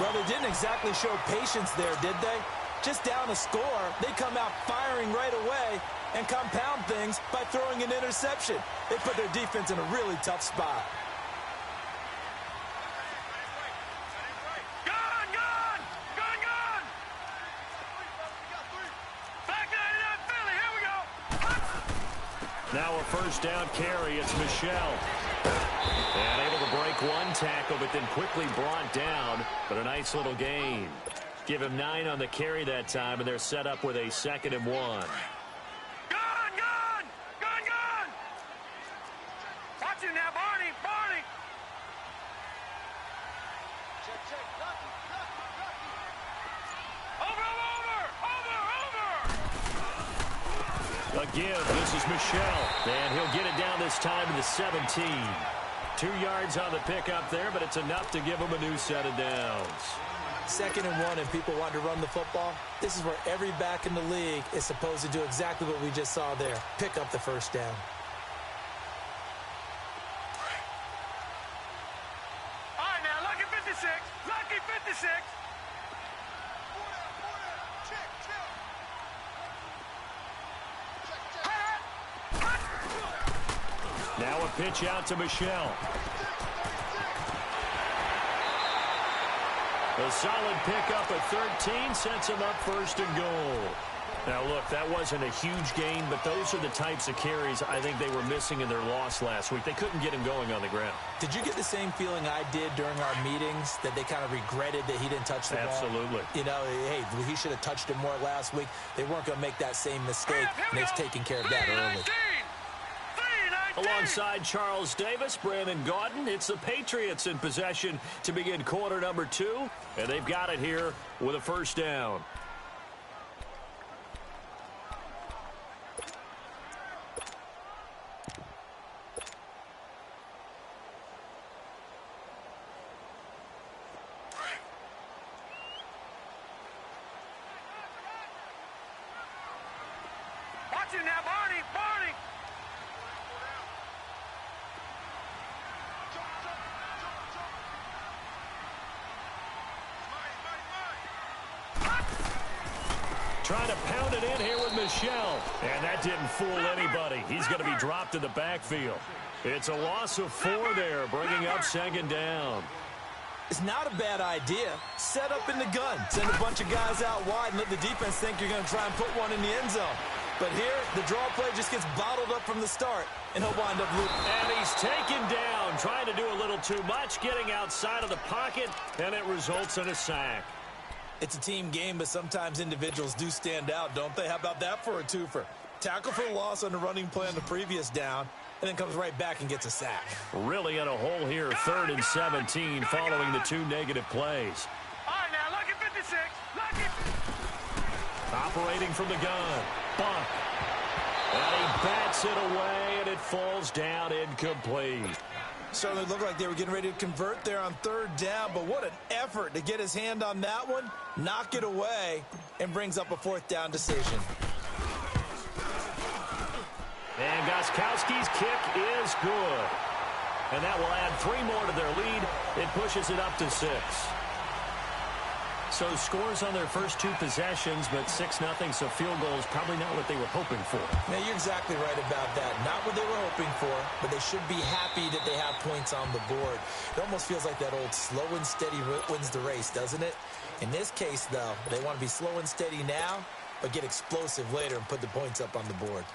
Well, they didn't exactly show patience there, did they? Just down a score, they come out firing right away and compound things by throwing an interception. They put their defense in a really tough spot. Now a 1st down carry. It's Michelle. And able to break one tackle, but then quickly brought down. But a nice little gain. Give him 9 on the carry that time, and they're set up with a 2nd and 1. Watch him now, Barney. Again, this is Michelle, and he'll get it down this time to the 17. 2 yards on the pickup there, but it's enough to give him a new set of downs. 2nd and 1, and people want to run the football. This is where every back in the league is supposed to do exactly what we just saw there. Pick up the 1st down. All right, now, lucky 56. Lucky 56. Now a pitch out to Michelle. A solid pickup at 13 sets him up 1st and goal. Now, look, that wasn't a huge gain, but those are the types of carries I think they were missing in their loss last week. They couldn't get him going on the ground. Did you get the same feeling I did during our meetings, that they kind of regretted that he didn't touch the ball? Absolutely. You know, hey, he should have touched it more last week. They weren't going to make that same mistake, and they've taken care of that early. Alongside Charles Davis, Brandon Gaudin, it's the Patriots in possession to begin quarter number 2, and they've got it here with a 1st down. Watch him now, Barney. Trying to pound it in here with Michelle. And that didn't fool anybody. He's going to be dropped in the backfield. It's a loss of 4 there, bringing up 2nd down. It's not a bad idea. Set up in the gun. Send a bunch of guys out wide and let the defense think you're going to try and put one in the end zone. But here, the draw play just gets bottled up from the start, and he'll wind up looping. And he's taken down, trying to do a little too much, getting outside of the pocket, and it results in a sack. It's a team game, but sometimes individuals do stand out, don't they? How about that for a twofer? Tackle for the loss on the running play on the previous down, and then comes right back and gets a sack. Really in a hole here, 3rd and 17, following the 2 negative plays. All right, now, lucky 56. Lucky. Operating from the gun. Bunt. And he bats it away, and it falls down incomplete. Certainly looked like they were getting ready to convert there on 3rd down, but what an effort to get his hand on that one, knock it away, and brings up a 4th down decision. And Gostkowski's kick is good. And that will add 3 more to their lead. It pushes it up to 6. So scores on their first 2 possessions, but 6-0, so field goal is probably not what they were hoping for. Now, you're exactly right about that. Not what they were hoping for, but they should be happy that they have points on the board. It almost feels like that old slow and steady wins the race, doesn't it? In this case, though, they want to be slow and steady now, but get explosive later and put the points up on the board.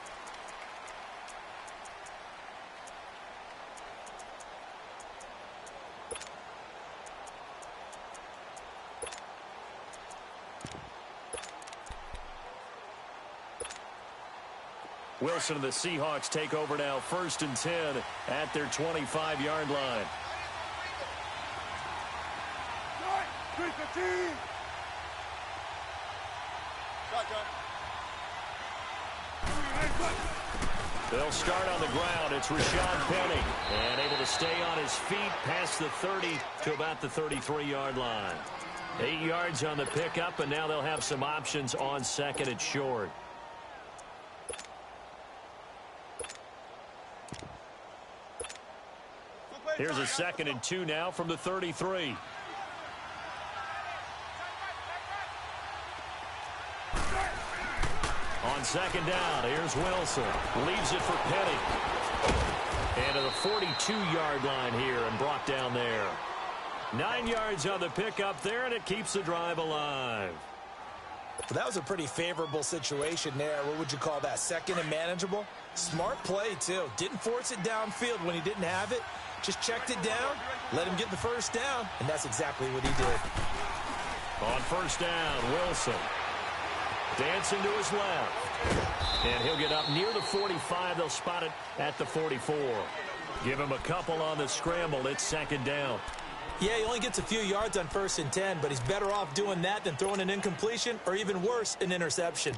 Wilson and the Seahawks take over now, 1st and 10 at their 25-yard line. They'll start on the ground. It's Rashad Penny, and able to stay on his feet past the 30 to about the 33-yard line. 8 yards on the pickup, and now they'll have some options on 2nd and short. Here's a 2nd and 2 now from the 33. On 2nd down, here's Wilson. Leaves it for Penny. And to the 42-yard line here and brought down there. 9 yards on the pickup there, and it keeps the drive alive. Well, that was a pretty favorable situation there. What would you call that? 2nd and manageable? Smart play, too. Didn't force it downfield when he didn't have it. Just checked it down, let him get the 1st down, and that's exactly what he did. On 1st down, Wilson. Dancing to his left. And he'll get up near the 45. They'll spot it at the 44. Give him a couple on the scramble. It's 2nd down. Yeah, he only gets a few yards on 1st and 10, but he's better off doing that than throwing an incompletion or even worse, an interception.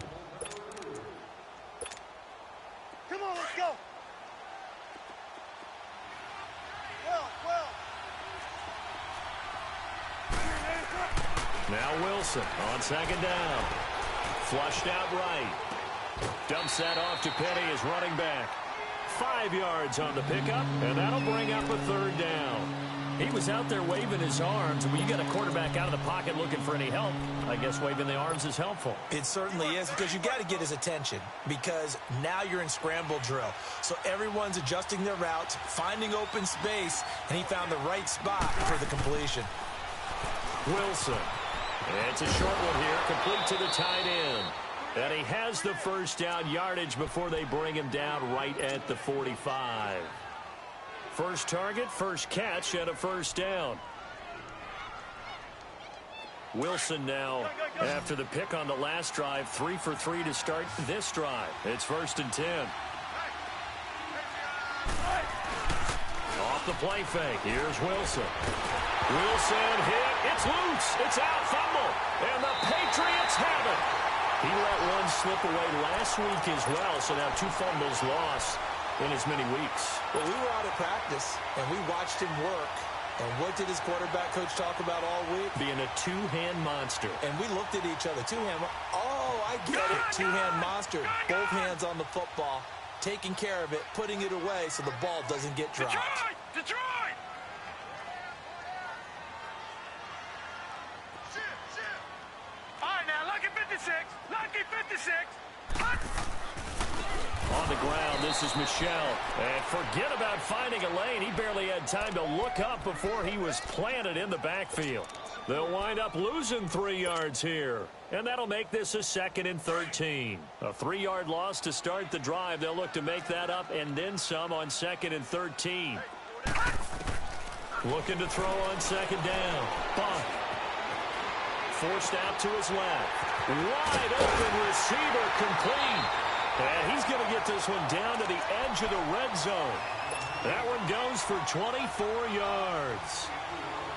Come on, let's go. Now Wilson on 2nd down. Flushed out right. Dumps that off to Penny as running back. 5 yards on the pickup, and that'll bring up a 3rd down. He was out there waving his arms, and when you got a quarterback out of the pocket looking for any help, I guess waving the arms is helpful. It certainly is, because you got to get his attention, because now you're in scramble drill. So everyone's adjusting their routes, finding open space, and he found the right spot for the completion. Wilson. It's a short one here, complete to the tight end. And he has the 1st down yardage before they bring him down right at the 45. First target, 1st catch, and a 1st down. Wilson now, after the pick on the last drive, 3 for 3 to start this drive. It's 1st and 10. Off the play fake, here's Wilson. Wilson hit, it's loose, it's out, fumble, and the Patriots have it. He let one slip away last week as well, so now 2 fumbles lost in as many weeks. Well, we were out at practice, and we watched him work. And what did his quarterback coach talk about all week? Being a 2-hand monster. And we looked at each other. 2-hand. Oh, I get it. 2-hand monster. Both hands on the football, taking care of it, putting it away so the ball doesn't get dropped. Detroit! All right, now, lucky 56. Lucky 56. On the ground, this is Michel. And forget about finding a lane. He barely had time to look up before he was planted in the backfield. They'll wind up losing 3 yards here. And that'll make this a 2nd and 13. A 3-yard loss to start the drive. They'll look to make that up and then some on 2nd and 13. Looking to throw on 2nd down. Buck. Forced out to his left. Wide open receiver, complete. And he's going to get this one down to the edge of the red zone. That one goes for 24 yards.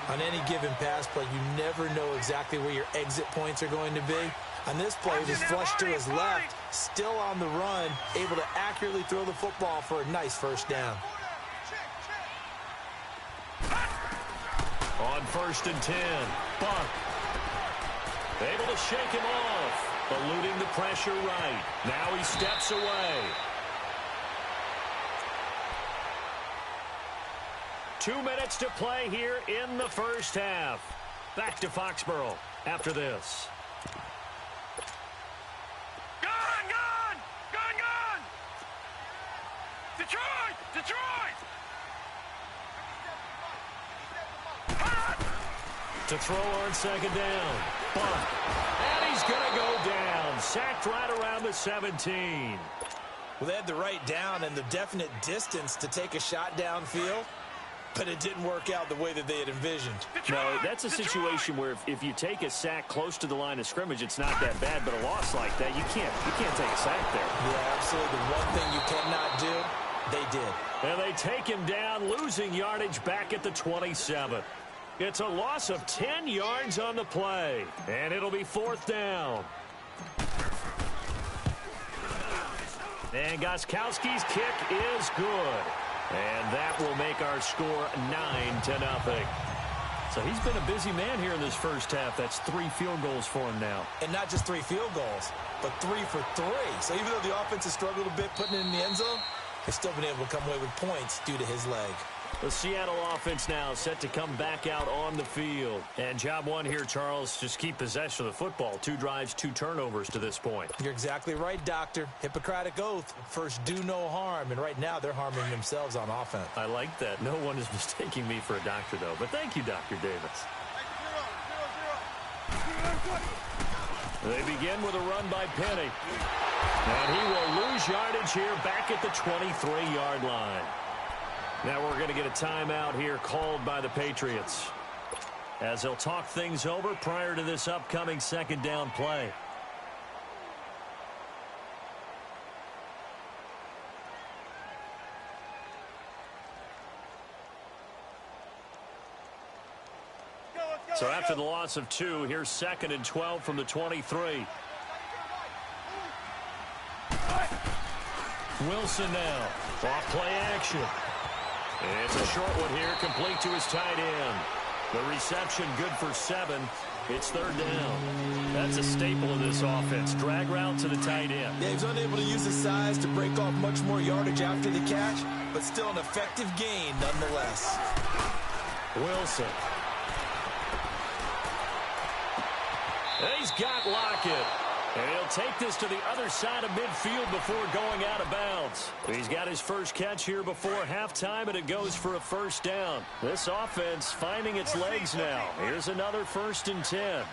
On any given pass play, you never know exactly where your exit points are going to be. On this play, he was flushed to his left, still on the run, able to accurately throw the football for a nice 1st down. On 1st and 10, Buck. Able to shake him off, eluding the pressure right. Now he steps away. 2 minutes to play here in the 1st half. Back to Foxborough after this. Gone! Detroit! To throw on 2nd down. Buck. And he's going to go down. Sacked right around the 17. Well, they had the right down and the definite distance to take a shot downfield. but it didn't work out the way that they had envisioned. No, that's a situation where if you take a sack close to the line of scrimmage, it's not that bad, but a loss like that, you can't take a sack there. Yeah, absolutely. The one thing you cannot do, they did. And they take him down, losing yardage back at the 27. It's a loss of 10 yards on the play, and it'll be 4th down. And Gostkowski's kick is good. And that will make our score 9-0. So he's been a busy man here in this first half. That's 3 field goals for him now. And not just 3 field goals, but 3 for 3. So even though the offense has struggled a bit putting it in the end zone, they've still been able to come away with points due to his leg. The Seattle offense now set to come back out on the field. And job one here, Charles, just keep possession of the football. 2 drives, 2 turnovers to this point. You're exactly right, Doctor. Hippocratic oath. First, do no harm. And right now, they're harming themselves on offense. I like that. No one is mistaking me for a doctor, though. But thank you, Dr. Davis. They begin with a run by Penny. And he will lose yardage here back at the 23-yard line. Now we're going to get a timeout here called by the Patriots, as they'll talk things over prior to this upcoming 2nd down play. So after the loss of 2, here's 2nd and 12 from the 23. Wilson now, off play action. It's a short one here, complete to his tight end. The reception good for 7. It's 3rd down. That's a staple of this offense. Drag route to the tight end. Yeah, he was unable to use his size to break off much more yardage after the catch, but still an effective gain nonetheless. Wilson. He's got Lockett. And he'll take this to the other side of midfield before going out of bounds. He's got his first catch here before halftime, and it goes for a 1st down. This offense finding its legs now. Here's another 1st and 10.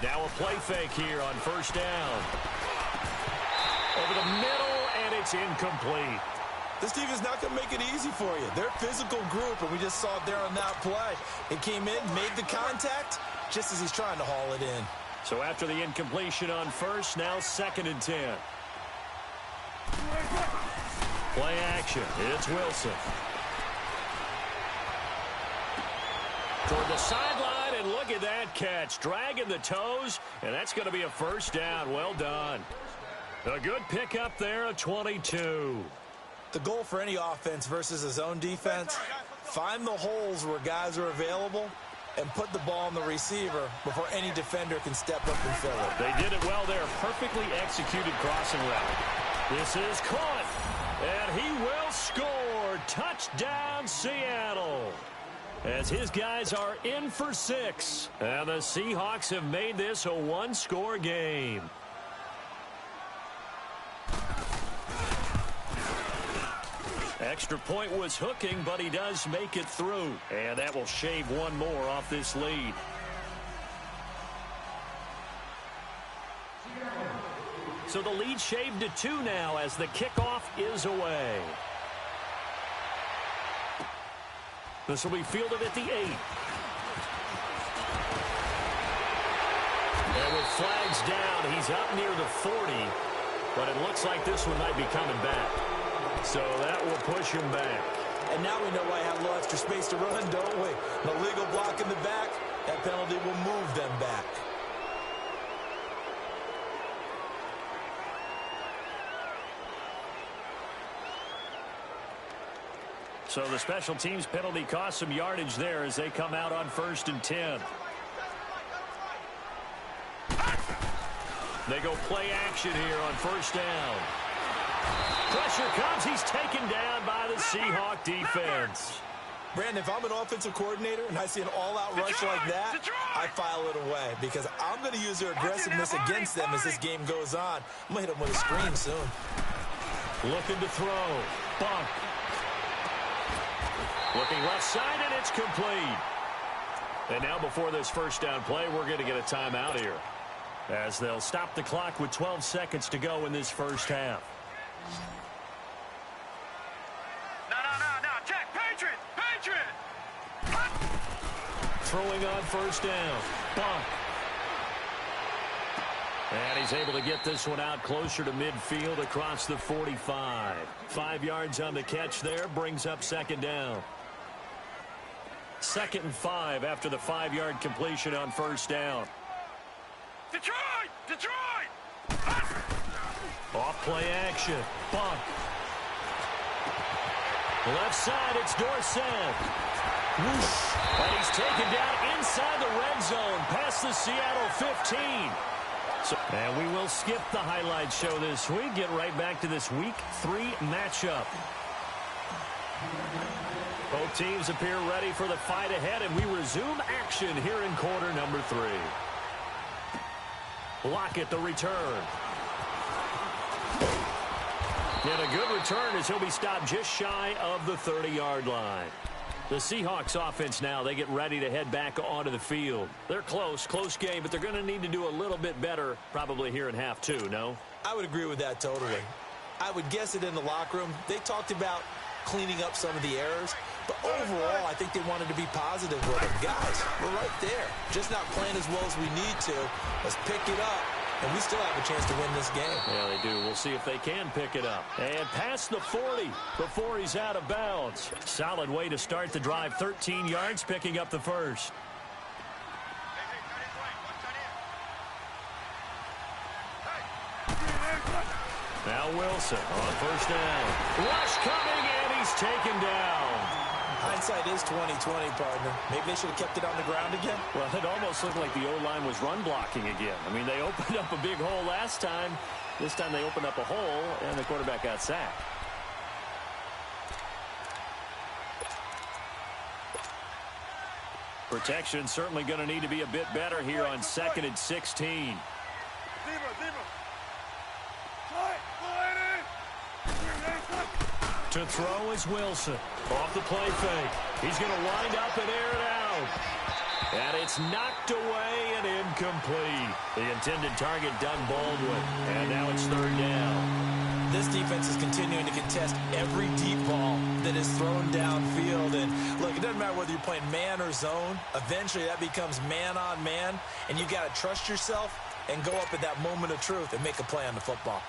Now a play fake here on 1st down. Over the middle, and it's incomplete. This team is not going to make it easy for you. They're a physical group, and we just saw it there on that play. It came in, made the contact, just as he's trying to haul it in. So after the incompletion on 1st, now 2nd and 10. Play action. It's Wilson. Toward the sideline, and look at that catch. Dragging the toes, and that's going to be a 1st down. Well done. A good pickup there at 22. The goal for any offense versus his own defense, find the holes where guys are available and put the ball on the receiver before any defender can step up and fill it. They did it well there. Perfectly executed crossing route. This is caught, and he will score. Touchdown, Seattle. As his guys are in for 6. And the Seahawks have made this a 1-score game. Extra point was hooking, but he does make it through. And that will shave 1 more off this lead. So the lead shaved to 2 now as the kickoff is away. This will be fielded at the 8. And with flags down, he's up near the 40. But it looks like this one might be coming back. So that will push him back. And now we know why I have a little extra space to run, don't we? An illegal block in the back, that penalty will move them back. So the special teams penalty cost some yardage there as they come out on 1st and 10. They go play action here on 1st down. Pressure comes. He's taken down by the Seahawk defense. Brandon, if I'm an offensive coordinator and I see an all-out rush like that, I file it away because I'm going to use their aggressiveness against them as this game goes on. I'm going to hit them with a screen soon. Looking to throw. Bump. Looking left side, and it's complete. And now before this first down play, we're going to get a timeout here, as they'll stop the clock with 12 seconds to go in this first half. No. Check. Patriot. Throwing on first down. Bunk. And he's able to get this one out closer to midfield across the 45. 5 yards on the catch there, brings up second down. 2nd and 5 after the 5-yard completion on first down. Detroit! Off play action. Bunk. Left side, it's Dorsett. Whoosh. And he's taken down inside the red zone past the Seattle 15. And we will skip the highlight show this week. Get right back to this Week 3 matchup. Both teams appear ready for the fight ahead, and we resume action here in quarter number 3. Lockett the return. And a good return as he'll be stopped just shy of the 30-yard line. The Seahawks offense now, they get ready to head back onto the field. They're close game, but they're going to need to do a little bit better probably here in half 2, no? I would agree with that totally. I would guess it in the locker room. They talked about cleaning up some of the errors, but overall, I think they wanted to be positive with them. Guys, we're right there. Just not playing as well as we need to. Let's pick it up, and we still have a chance to win this game. Yeah, they do. We'll see if they can pick it up. And past the 40 before he's out of bounds. Solid way to start the drive. 13 yards, picking up the first. Now Wilson on first down. Rush coming, and he's taken down. Hindsight is 20/20, partner. Maybe they should have kept it on the ground again. Well, it almost looked like the O-line was run blocking again. I mean, they opened up a big hole last time. This time they opened up a hole, and the quarterback got sacked. Protection certainly going to need to be a bit better here on 2nd and 16. To throw is Wilson. Off the play fake. He's going to wind up and air it out. And it's knocked away and incomplete. The intended target, Doug Baldwin. And now it's 3rd down. This defense is continuing to contest every deep ball that is thrown downfield. And look, it doesn't matter whether you're playing man or zone. Eventually that becomes man on man. And you got to trust yourself and go up at that moment of truth and make a play on the football.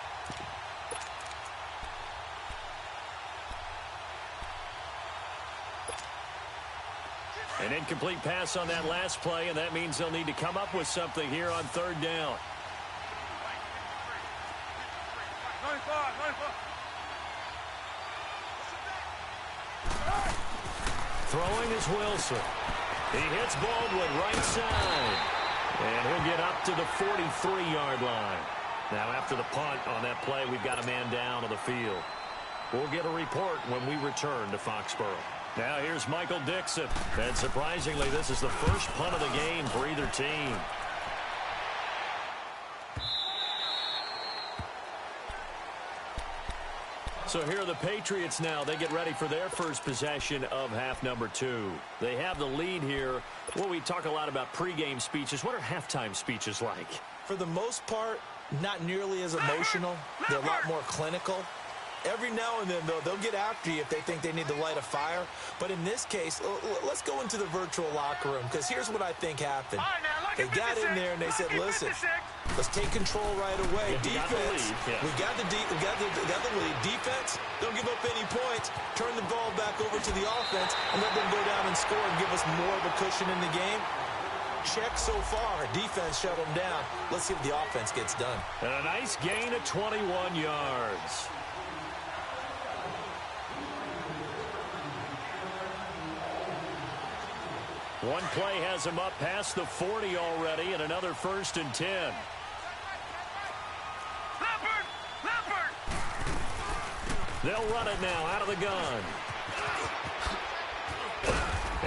An incomplete pass on that last play, and that means they'll need to come up with something here on 3rd down. Throwing is Wilson. He hits Baldwin right side. And he'll get up to the 43-yard line. Now after the punt on that play, we've got a man down on the field. We'll get a report when we return to Foxborough. Now here's Michael Dixon. And surprisingly, this is the first punt of the game for either team. So here are the Patriots now. They get ready for their first possession of half number 2. They have the lead here. Well, we talk a lot about pregame speeches. What are halftime speeches like? For the most part, not nearly as emotional. They're a lot more clinical. Every now and then, though, they'll get after you if they think they need to light a fire. But in this case, let's go into the virtual locker room, because here's what I think happened. They got in there and they said, listen, let's take control right away. Defense, we got the lead. Defense, don't give up any points. Turn the ball back over to the offense and let them go down and score and give us more of a cushion in the game. Check so far. Defense shut them down. Let's see if the offense gets done. And a nice gain of 21 yards. One play has him up past the 40 already, and another 1st and 10. Leopard! They'll run it now out of the gun.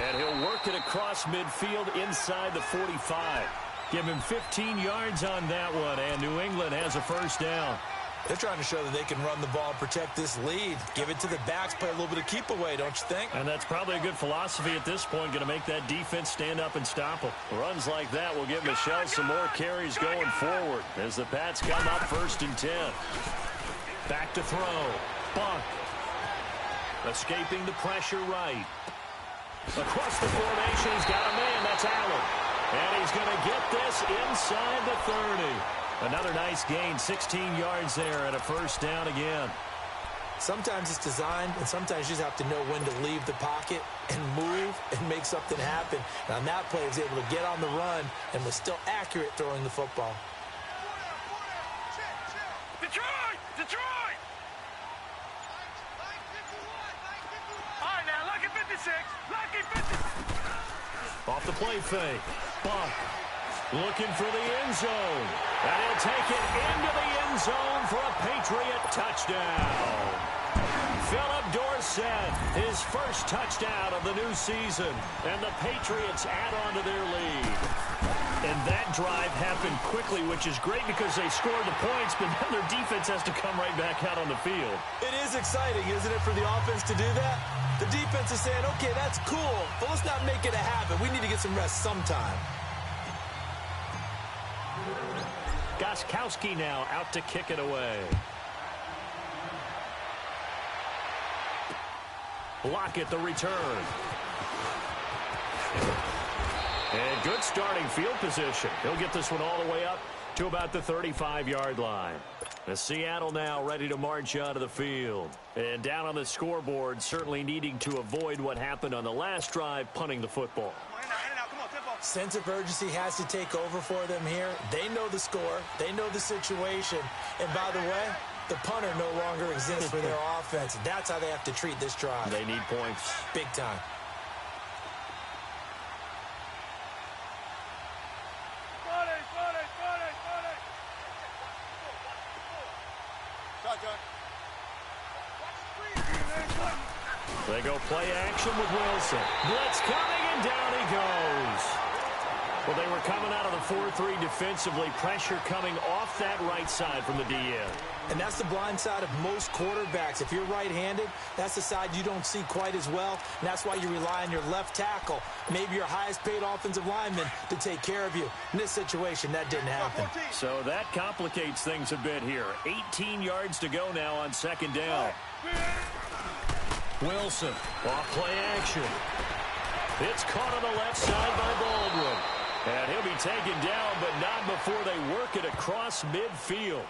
And he'll work it across midfield inside the 45. Give him 15 yards on that one, and New England has a first down. They're trying to show that they can run the ball and protect this lead. Give it to the backs, play a little bit of keep away, don't you think? And that's probably a good philosophy at this point, going to make that defense stand up and stop them. Runs like that will give Michelle some more carries going forward as the Pats come up 1st and 10. Back to throw. Bunk. Escaping the pressure right. Across the formation, he's got a man. That's Allen. And he's going to get this inside the 30. Another nice gain, 16 yards there and a 1st down again. Sometimes it's designed, and sometimes you just have to know when to leave the pocket and move and make something happen. And on that play, he was able to get on the run and was still accurate throwing the football. Detroit! Detroit! All right, now, lucky 56. Lucky 56. Off the play fake. Bump. Looking for the end zone. And he'll take it into the end zone for a Patriot touchdown. Philip Dorsett, his first touchdown of the new season. And the Patriots add on to their lead. And that drive happened quickly, which is great because they scored the points, but then their defense has to come right back out on the field. It is exciting, isn't it, for the offense to do that? The defense is saying, okay, that's cool, but let's not make it a habit. We need to get some rest sometime. Gostkowski now out to kick it away. Lockett the return. And good starting field position. He'll get this one all the way up to about the 35-yard line. The Seattle now ready to march out of the field. And down on the scoreboard, certainly needing to avoid what happened on the last drive, punting the football. Sense of urgency has to take over for them here. They know the score. They know the situation. And by the way, the punter no longer exists for their offense. That's how they have to treat this drive. They need points. Big time. They go play action with Wilson. Blitz coming, and down he goes. Well, they were coming out of the 4-3 defensively. Pressure coming off that right side from the DN. And that's the blind side of most quarterbacks. If you're right-handed, that's the side you don't see quite as well. And that's why you rely on your left tackle, maybe your highest-paid offensive lineman, to take care of you. In this situation, that didn't happen. So that complicates things a bit here. 18 yards to go now on 2nd down. Wilson, off play action. It's caught on the left side by Baldwin. And he'll be taken down, but not before they work it across midfield.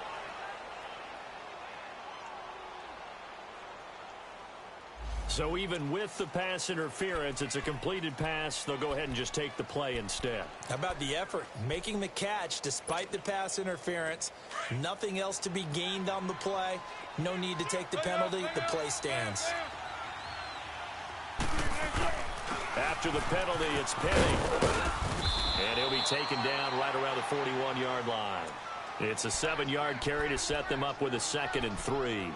So even with the pass interference, it's a completed pass. They'll go ahead and just take the play instead. How about the effort? Making the catch despite the pass interference. Nothing else to be gained on the play. No need to take the penalty. The play stands. After the penalty, it's Penny. And he'll be taken down right around the 41-yard line. It's a 7-yard carry to set them up with a 2nd and 3.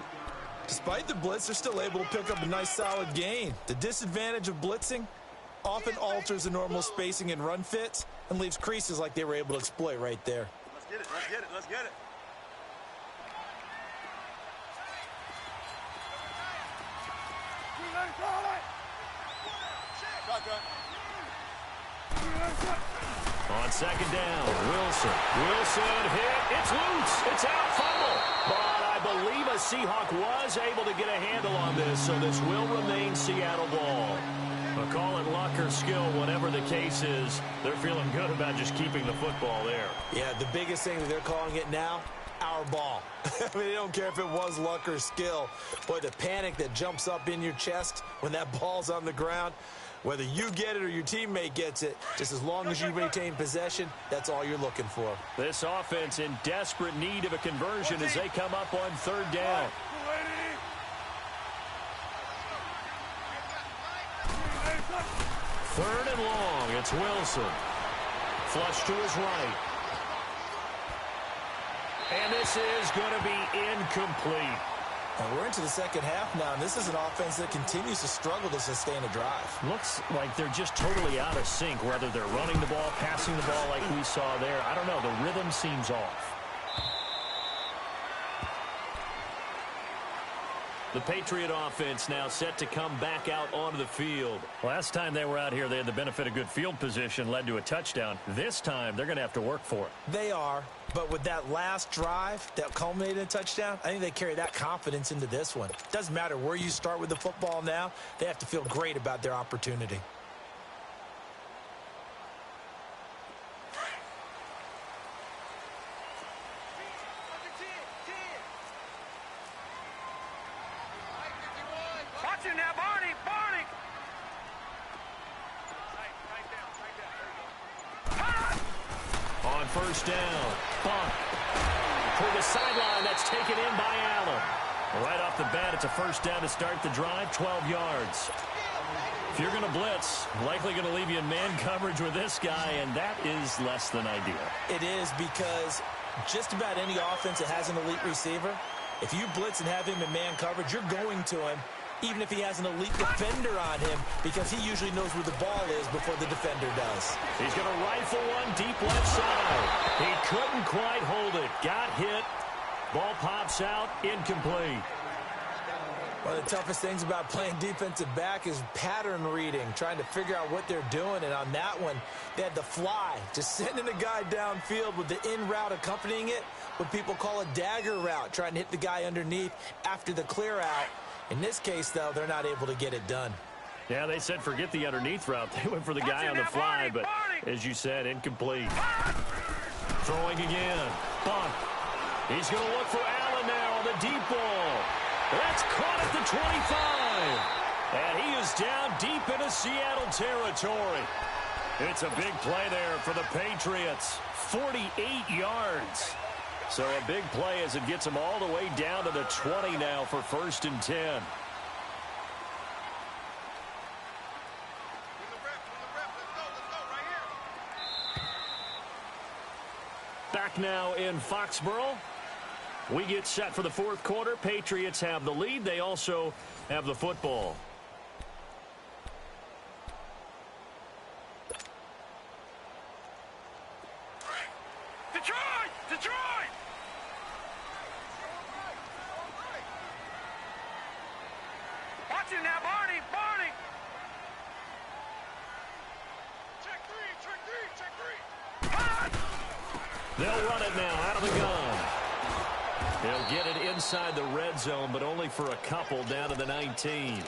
Despite the blitz, they're still able to pick up a nice solid gain. The disadvantage of blitzing often alters the normal spacing and run fits and leaves creases like they were able to exploit right there. Let's get it, let's get it, let's get it. On 2nd down, Wilson. Wilson hit. It's loose. It's out, fumble. But I believe a Seahawk was able to get a handle on this, so this will remain Seattle ball. But call it luck or skill, whatever the case is, they're feeling good about just keeping the football there. Yeah, the biggest thing that they're calling it now, our ball. I mean, they don't care if it was luck or skill. Boy, the panic that jumps up in your chest when that ball's on the ground, whether you get it or your teammate gets it, just as long as you retain possession, that's all you're looking for. This offense in desperate need of a conversion as they come up on 3rd down. Third and long, it's Wilson. Flush to his right. And this is going to be incomplete. And we're into the second half now, and this is an offense that continues to struggle to sustain a drive. Looks like they're just totally out of sync, whether they're running the ball, passing the ball like we saw there. I don't know. The rhythm seems off. The Patriot offense now set to come back out onto the field. Last time they were out here, they had the benefit of good field position, led to a touchdown. This time, they're going to have to work for it. They are, but with that last drive that culminated in a touchdown, I think they carry that confidence into this one. Doesn't matter where you start with the football now, they have to feel great about their opportunity. First down. Bunk. For the sideline, that's taken in by Allen. Right off the bat, it's a first down to start the drive, 12 yards. If you're going to blitz, likely going to leave you in man coverage with this guy, and that is less than ideal. It is, because just about any offense that has an elite receiver, if you blitz and have him in man coverage, you're going to him, even if he has an elite defender on him, because he usually knows where the ball is before the defender does. He's going to rifle one deep left side. He couldn't quite hold it. Got hit. Ball pops out. Incomplete. One of the toughest things about playing defensive back is pattern reading, trying to figure out what they're doing. And on that one, they had to fly, just sending a guy downfield with the in route accompanying it, what people call a dagger route, trying to hit the guy underneath after the clear out. In this case, though, they're not able to get it done. Yeah, they said forget the underneath route. They went for the guy on the fly, but as you said, incomplete. Throwing again. Bunk. He's going to look for Allen now on the deep ball. That's caught at the 25. And he is down deep into Seattle territory. It's a big play there for the Patriots. 48 yards. So a big play as it gets them all the way down to the 20 now for 1st and 10. Back now in Foxborough. We get set for the 4th quarter. Patriots have the lead. They also have the football. Detroit! Detroit! Watch it now, Barney! Barney! Check three! They'll run it now out of the gun. They'll get it inside the red zone, but only for a couple down to the 19.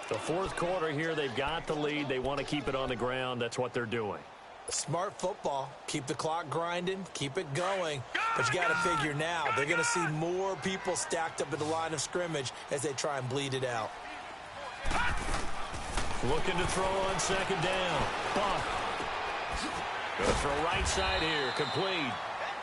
The 4th quarter here, they've got the lead. They want to keep it on the ground. That's what they're doing. Smart football. Keep the clock grinding. Keep it going. But you got to figure now, they're going to see more people stacked up at the line of scrimmage as they try and bleed it out. Looking to throw on 2nd down. Buck. Going to throw right side here. Complete.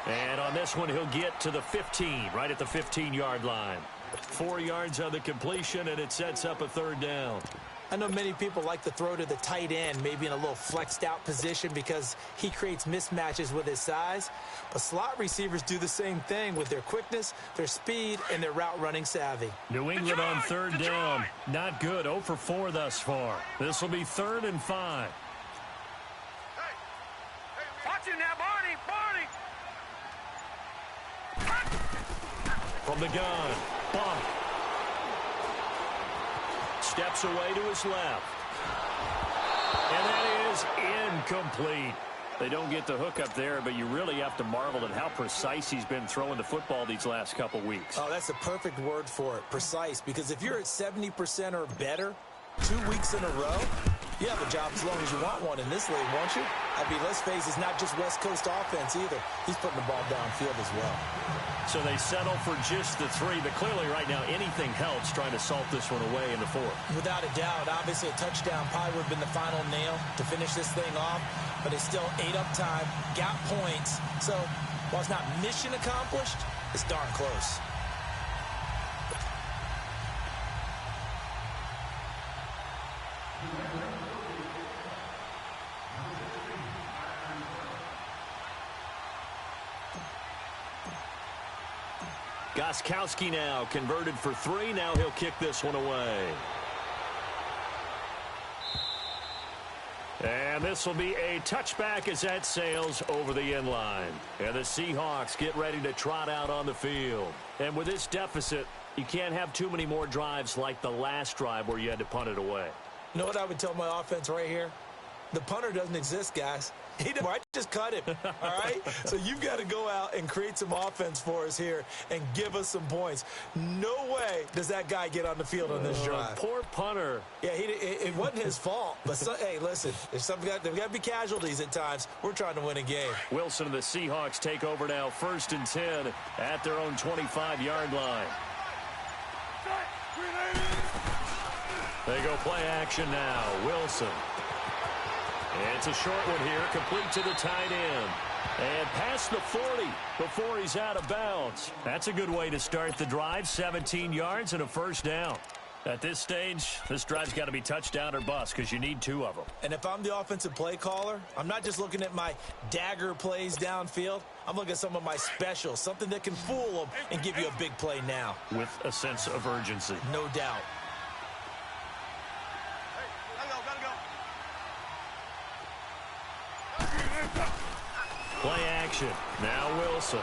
And on this one, he'll get to the 15, right at the 15-yard line. 4 yards on the completion, and it sets up a 3rd down. I know many people like to throw to the tight end, maybe in a little flexed out position because he creates mismatches with his size. But slot receivers do the same thing with their quickness, their speed, and their route running savvy. New England on 3rd down. Not good. 0 for 4 thus far. This will be 3rd and 5. Watch it now, Barney! Barney! From the gun. Bump. Steps away to his left. And that is incomplete. They don't get the hook up there, but you really have to marvel at how precise he's been throwing the football these last couple weeks. Oh, that's a perfect word for it, precise, because if you're at 70% or better 2 weeks in a row, you have a job as long as you want one in this league, won't you? I mean, let's face it, it's not just West Coast offense either. He's putting the ball downfield as well. So they settle for just the 3, but clearly right now anything helps trying to salt this one away in the 4th. Without a doubt, obviously a touchdown probably would have been the final nail to finish this thing off, but it's still ate up time, got points. So while it's not mission accomplished, it's darn close. Gostkowski now converted for 3. Now he'll kick this one away. And this will be a touchback as that sails over the end line. And the Seahawks get ready to trot out on the field. And with this deficit, you can't have too many more drives like the last drive where you had to punt it away. You know what I would tell my offense right here? The punter doesn't exist, guys. I just cut him, all right? So you've got to go out and create some offense for us here and give us some points. No way does that guy get on the field on this drive. Poor punter. Yeah, it wasn't his fault. But, hey, listen, there's got to be casualties at times. We're trying to win a game. Wilson and the Seahawks take over now, 1st and 10 at their own 25-yard line. They go play action now. Wilson. And it's a short one here, complete to the tight end. And past the 40 before he's out of bounds. That's a good way to start the drive, 17 yards and a first down. At this stage, this drive's got to be touchdown or bust because you need 2 of them. And if I'm the offensive play caller, I'm not just looking at my dagger plays downfield. I'm looking at some of my specials, something that can fool them and give you a big play now. With a sense of urgency. No doubt. Play action. Now Wilson.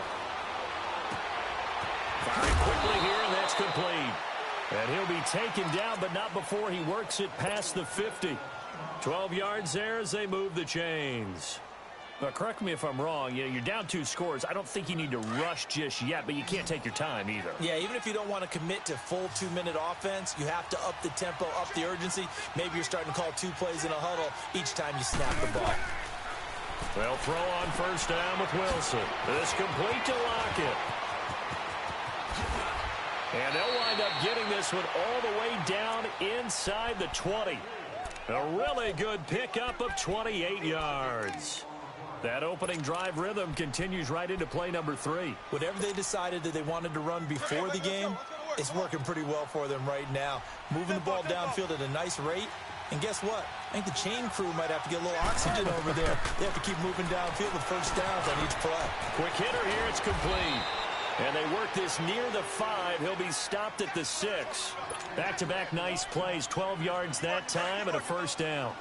Firing quickly here, and that's complete. And he'll be taken down, but not before he works it past the 50. 12 yards there as they move the chains. Now, correct me if I'm wrong. You're down 2 scores. I don't think you need to rush just yet, but you can't take your time either. Yeah, even if you don't want to commit to full 2-minute offense, you have to up the tempo, up the urgency. Maybe you're starting to call 2 plays in a huddle each time you snap the ball. They'll throw on first down with Wilson. This complete to Lockett. And they'll wind up getting this one all the way down inside the 20. A really good pickup of 28 yards. That opening drive rhythm continues right into play number 3. Whatever they decided that they wanted to run before the game, it's working pretty well for them right now. Moving the ball downfield at a nice rate. And guess what? I think the chain crew might have to get a little oxygen over there. They have to keep moving downfield with first downs on each play. Quick hitter here. It's complete. And they work this near the 5. He'll be stopped at the 6. Back-to-back nice plays. 12 yards that time and a first down.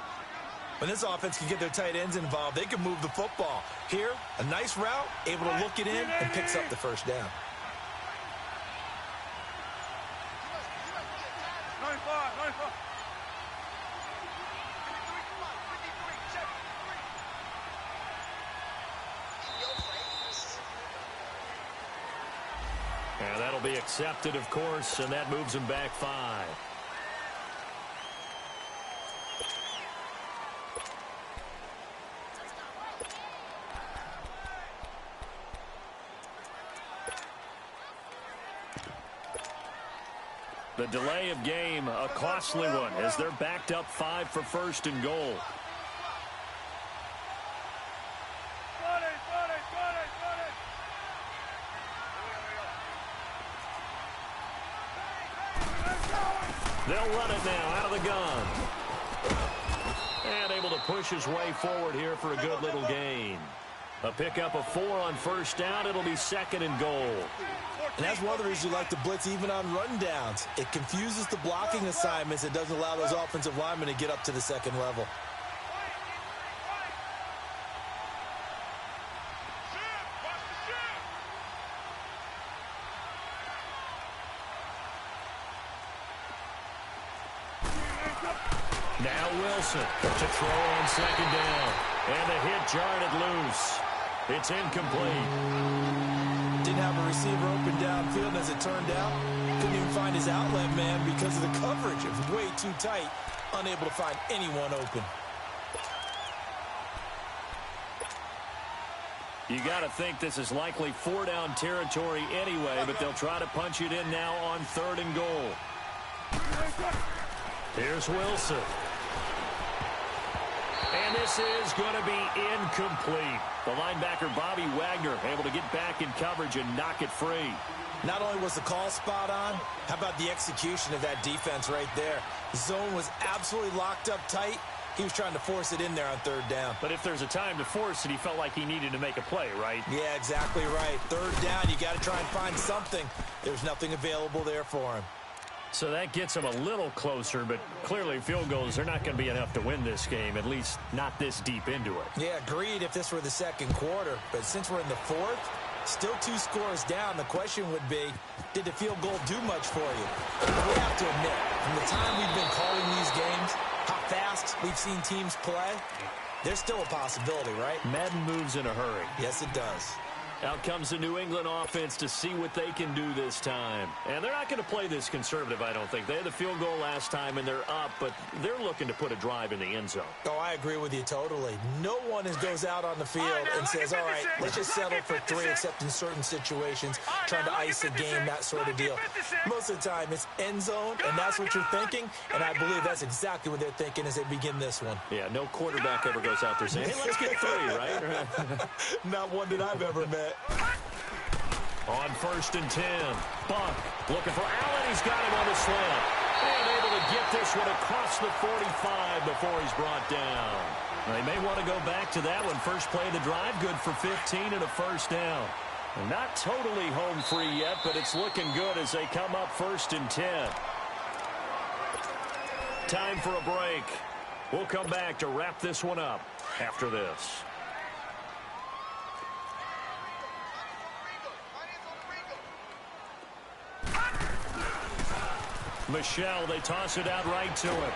When this offense can get their tight ends involved, they can move the football. Here, a nice route, able to look it in, and picks up the first down. 95. And that'll be accepted, of course, and that moves him back 5. The delay of game, a costly one, as they're backed up 5 for first and goal. They'll run it now out of the gun. And able to push his way forward here for a good little gain. A pickup of 4 on first down. It'll be 2nd and goal. And that's one of the reasons you like to blitz even on rundowns. It confuses the blocking assignments. It doesn't allow those offensive linemen to get up to the second level. Now Wilson to throw on 2nd down. And the hit jarred it loose. It's incomplete. Didn't have a receiver open downfield, as it turned out. Couldn't even find his outlet man because of the coverage. It was way too tight. Unable to find anyone open. You got to think this is likely 4-down territory anyway, but they'll try to punch it in now on 3rd and goal. Here's Wilson. And this is going to be incomplete. The linebacker, Bobby Wagner, able to get back in coverage and knock it free. Not only was the call spot on, how about the execution of that defense right there? The zone was absolutely locked up tight. He was trying to force it in there on 3rd down. But if there's a time to force it, he felt like he needed to make a play, right? Yeah, exactly right. 3rd down, you got to try and find something. There's nothing available there for him. So that gets them a little closer, but clearly field goals are not going to be enough to win this game, at least not this deep into it. Yeah, agreed if this were the second quarter. But since we're in the fourth, still 2 scores down, the question would be, did the field goal do much for you? We have to admit, from the time we've been calling these games, how fast we've seen teams play, there's still a possibility, right? Madden moves in a hurry. Yes, it does. Out comes the New England offense to see what they can do this time. And they're not going to play this conservative, I don't think. They had the field goal last time, and they're up, but they're looking to put a drive in the end zone. Oh, I agree with you totally. No one goes out on the field and says, all right, let's just settle for 3, except in certain situations, trying to ice a game, that sort of deal. Most of the time, it's end zone, and that's what you're thinking, and I believe that's exactly what they're thinking as they begin this one. Yeah, no quarterback ever goes out there saying, hey, let's get 3, right? Not one that I've ever met. On 1st and 10, Buck looking for Allen. He's got him on the slant. And able to get this one across the 45 before he's brought down. They may want to go back to that one. First play of the drive, good for 15 and a first down. Not totally home free yet, but it's looking good as they come up 1st and 10. Time for a break. We'll come back to wrap this one up after this. Michelle, they toss it out right to him.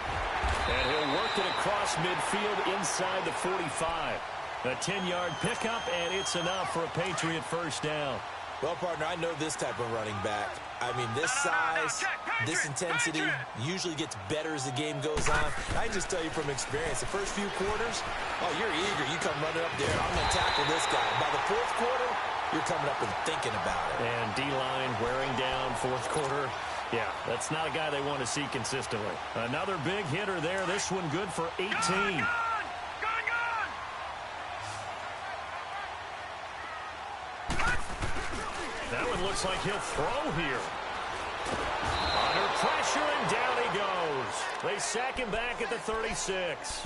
And he'll work it across midfield inside the 45. A 10-yard pickup, and it's enough for a Patriot first down. Well, partner, I know this type of running back. I mean, this size, this intensity usually gets better as the game goes on. I can just tell you from experience, the first few quarters, oh, you're eager. You come running up there. I'm going to tackle this guy. By the 4th quarter, you're coming up and thinking about it. And D-line wearing down 4th quarter. Yeah, that's not a guy they want to see consistently. Another big hitter there. This one good for 18. That one looks like he'll throw here. Under pressure, and down he goes. They sack him back at the 36.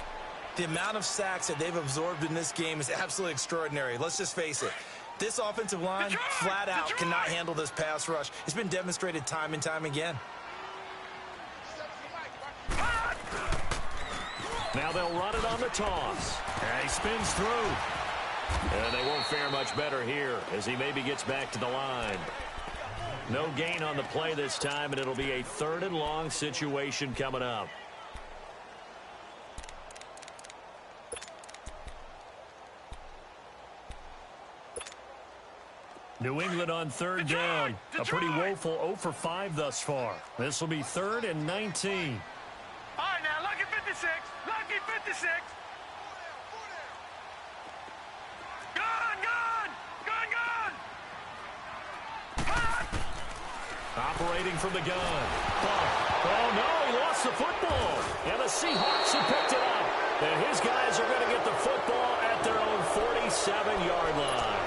The amount of sacks that they've absorbed in this game is absolutely extraordinary. Let's just face it. This offensive line, flat out, cannot handle this pass rush. It's been demonstrated time and time again. Now they'll run it on the toss. And he spins through. And they won't fare much better here as he maybe gets back to the line. No gain on the play this time, and it'll be a 3rd and long situation coming up. New England on 3rd down. A pretty woeful 0 for 5 thus far. This will be 3rd and 19. All right, now, lucky 56. Lucky 56. Operating from the gun. Oh, no, he lost the football. And the Seahawks have picked it up. And his guys are going to get the football at their own 47-yard line.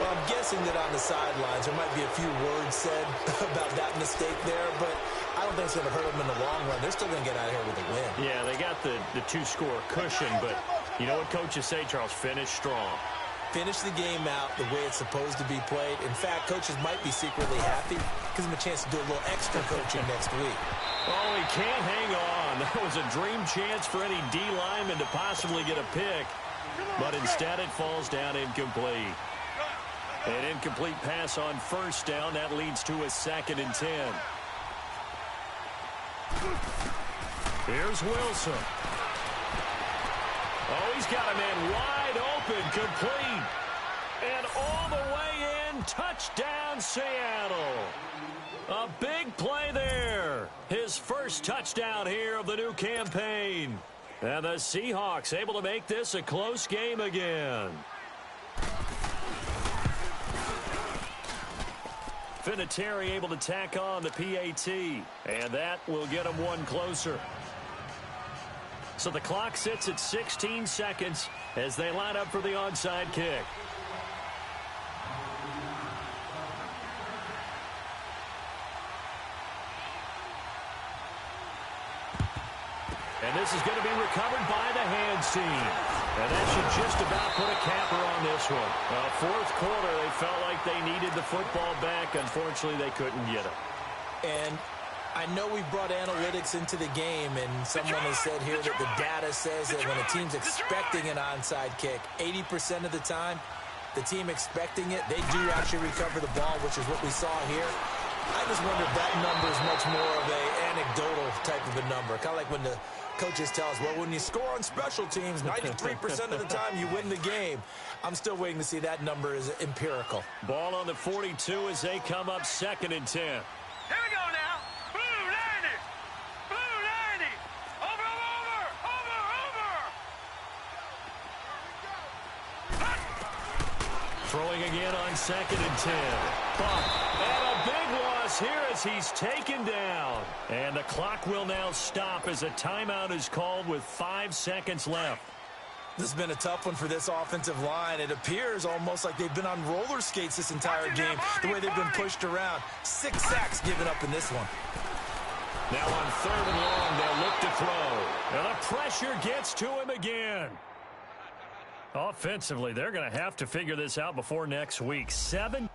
Well, I'm guessing that on the sidelines there might be a few words said about that mistake there, but I don't think it's going to hurt them in the long run. They're still going to get out of here with a win. Yeah, they got the 2-score cushion, but you know what coaches say, Charles? Finish strong. Finish the game out the way it's supposed to be played. In fact, coaches might be secretly happy. Gives them a chance to do a little extra coaching next week. Oh, he can't hang on. That was a dream chance for any D lineman to possibly get a pick, but instead it falls down incomplete. An incomplete pass on 1st down. That leads to a 2nd and 10. Here's Wilson. Oh, he's got a man wide open, complete. And all the way in, touchdown Seattle. A big play there. His first touchdown here of the new campaign. And the Seahawks able to make this a close game again. Vinatieri able to tack on the PAT. And that will get him one closer. So the clock sits at 16 seconds as they line up for the onside kick. And this is going to be recovered by the hands team. And that should just about put a capper on this one. 4th quarter, they felt like they needed the football back. Unfortunately, they couldn't get it. And I know we brought analytics into the game, and someone has said here that the data says that when a team's expecting an onside kick, 80% of the time, the team expecting it, they do actually recover the ball, which is what we saw here. I just wonder if that number is much more of an anecdotal type of a number. Kind of like when the coaches tell us, well, when you score on special teams, 93% of the time you win the game. I'm still waiting to see that number is empirical. Ball on the 42 as they come up 2nd and 10. Here we go now. Blue 90. Blue 90. Over, over, over. Throwing again on 2nd and 10. Buck. And a big loss here as he's taken down. And the clock will now stop as a timeout is called with 5 seconds left. This has been a tough one for this offensive line. It appears almost like they've been on roller skates this entire game, the way they've been pushed around. 6 sacks given up in this one. Now on 3rd and long, they'll look to throw. And the pressure gets to him again. Offensively, they're going to have to figure this out before next week. 7.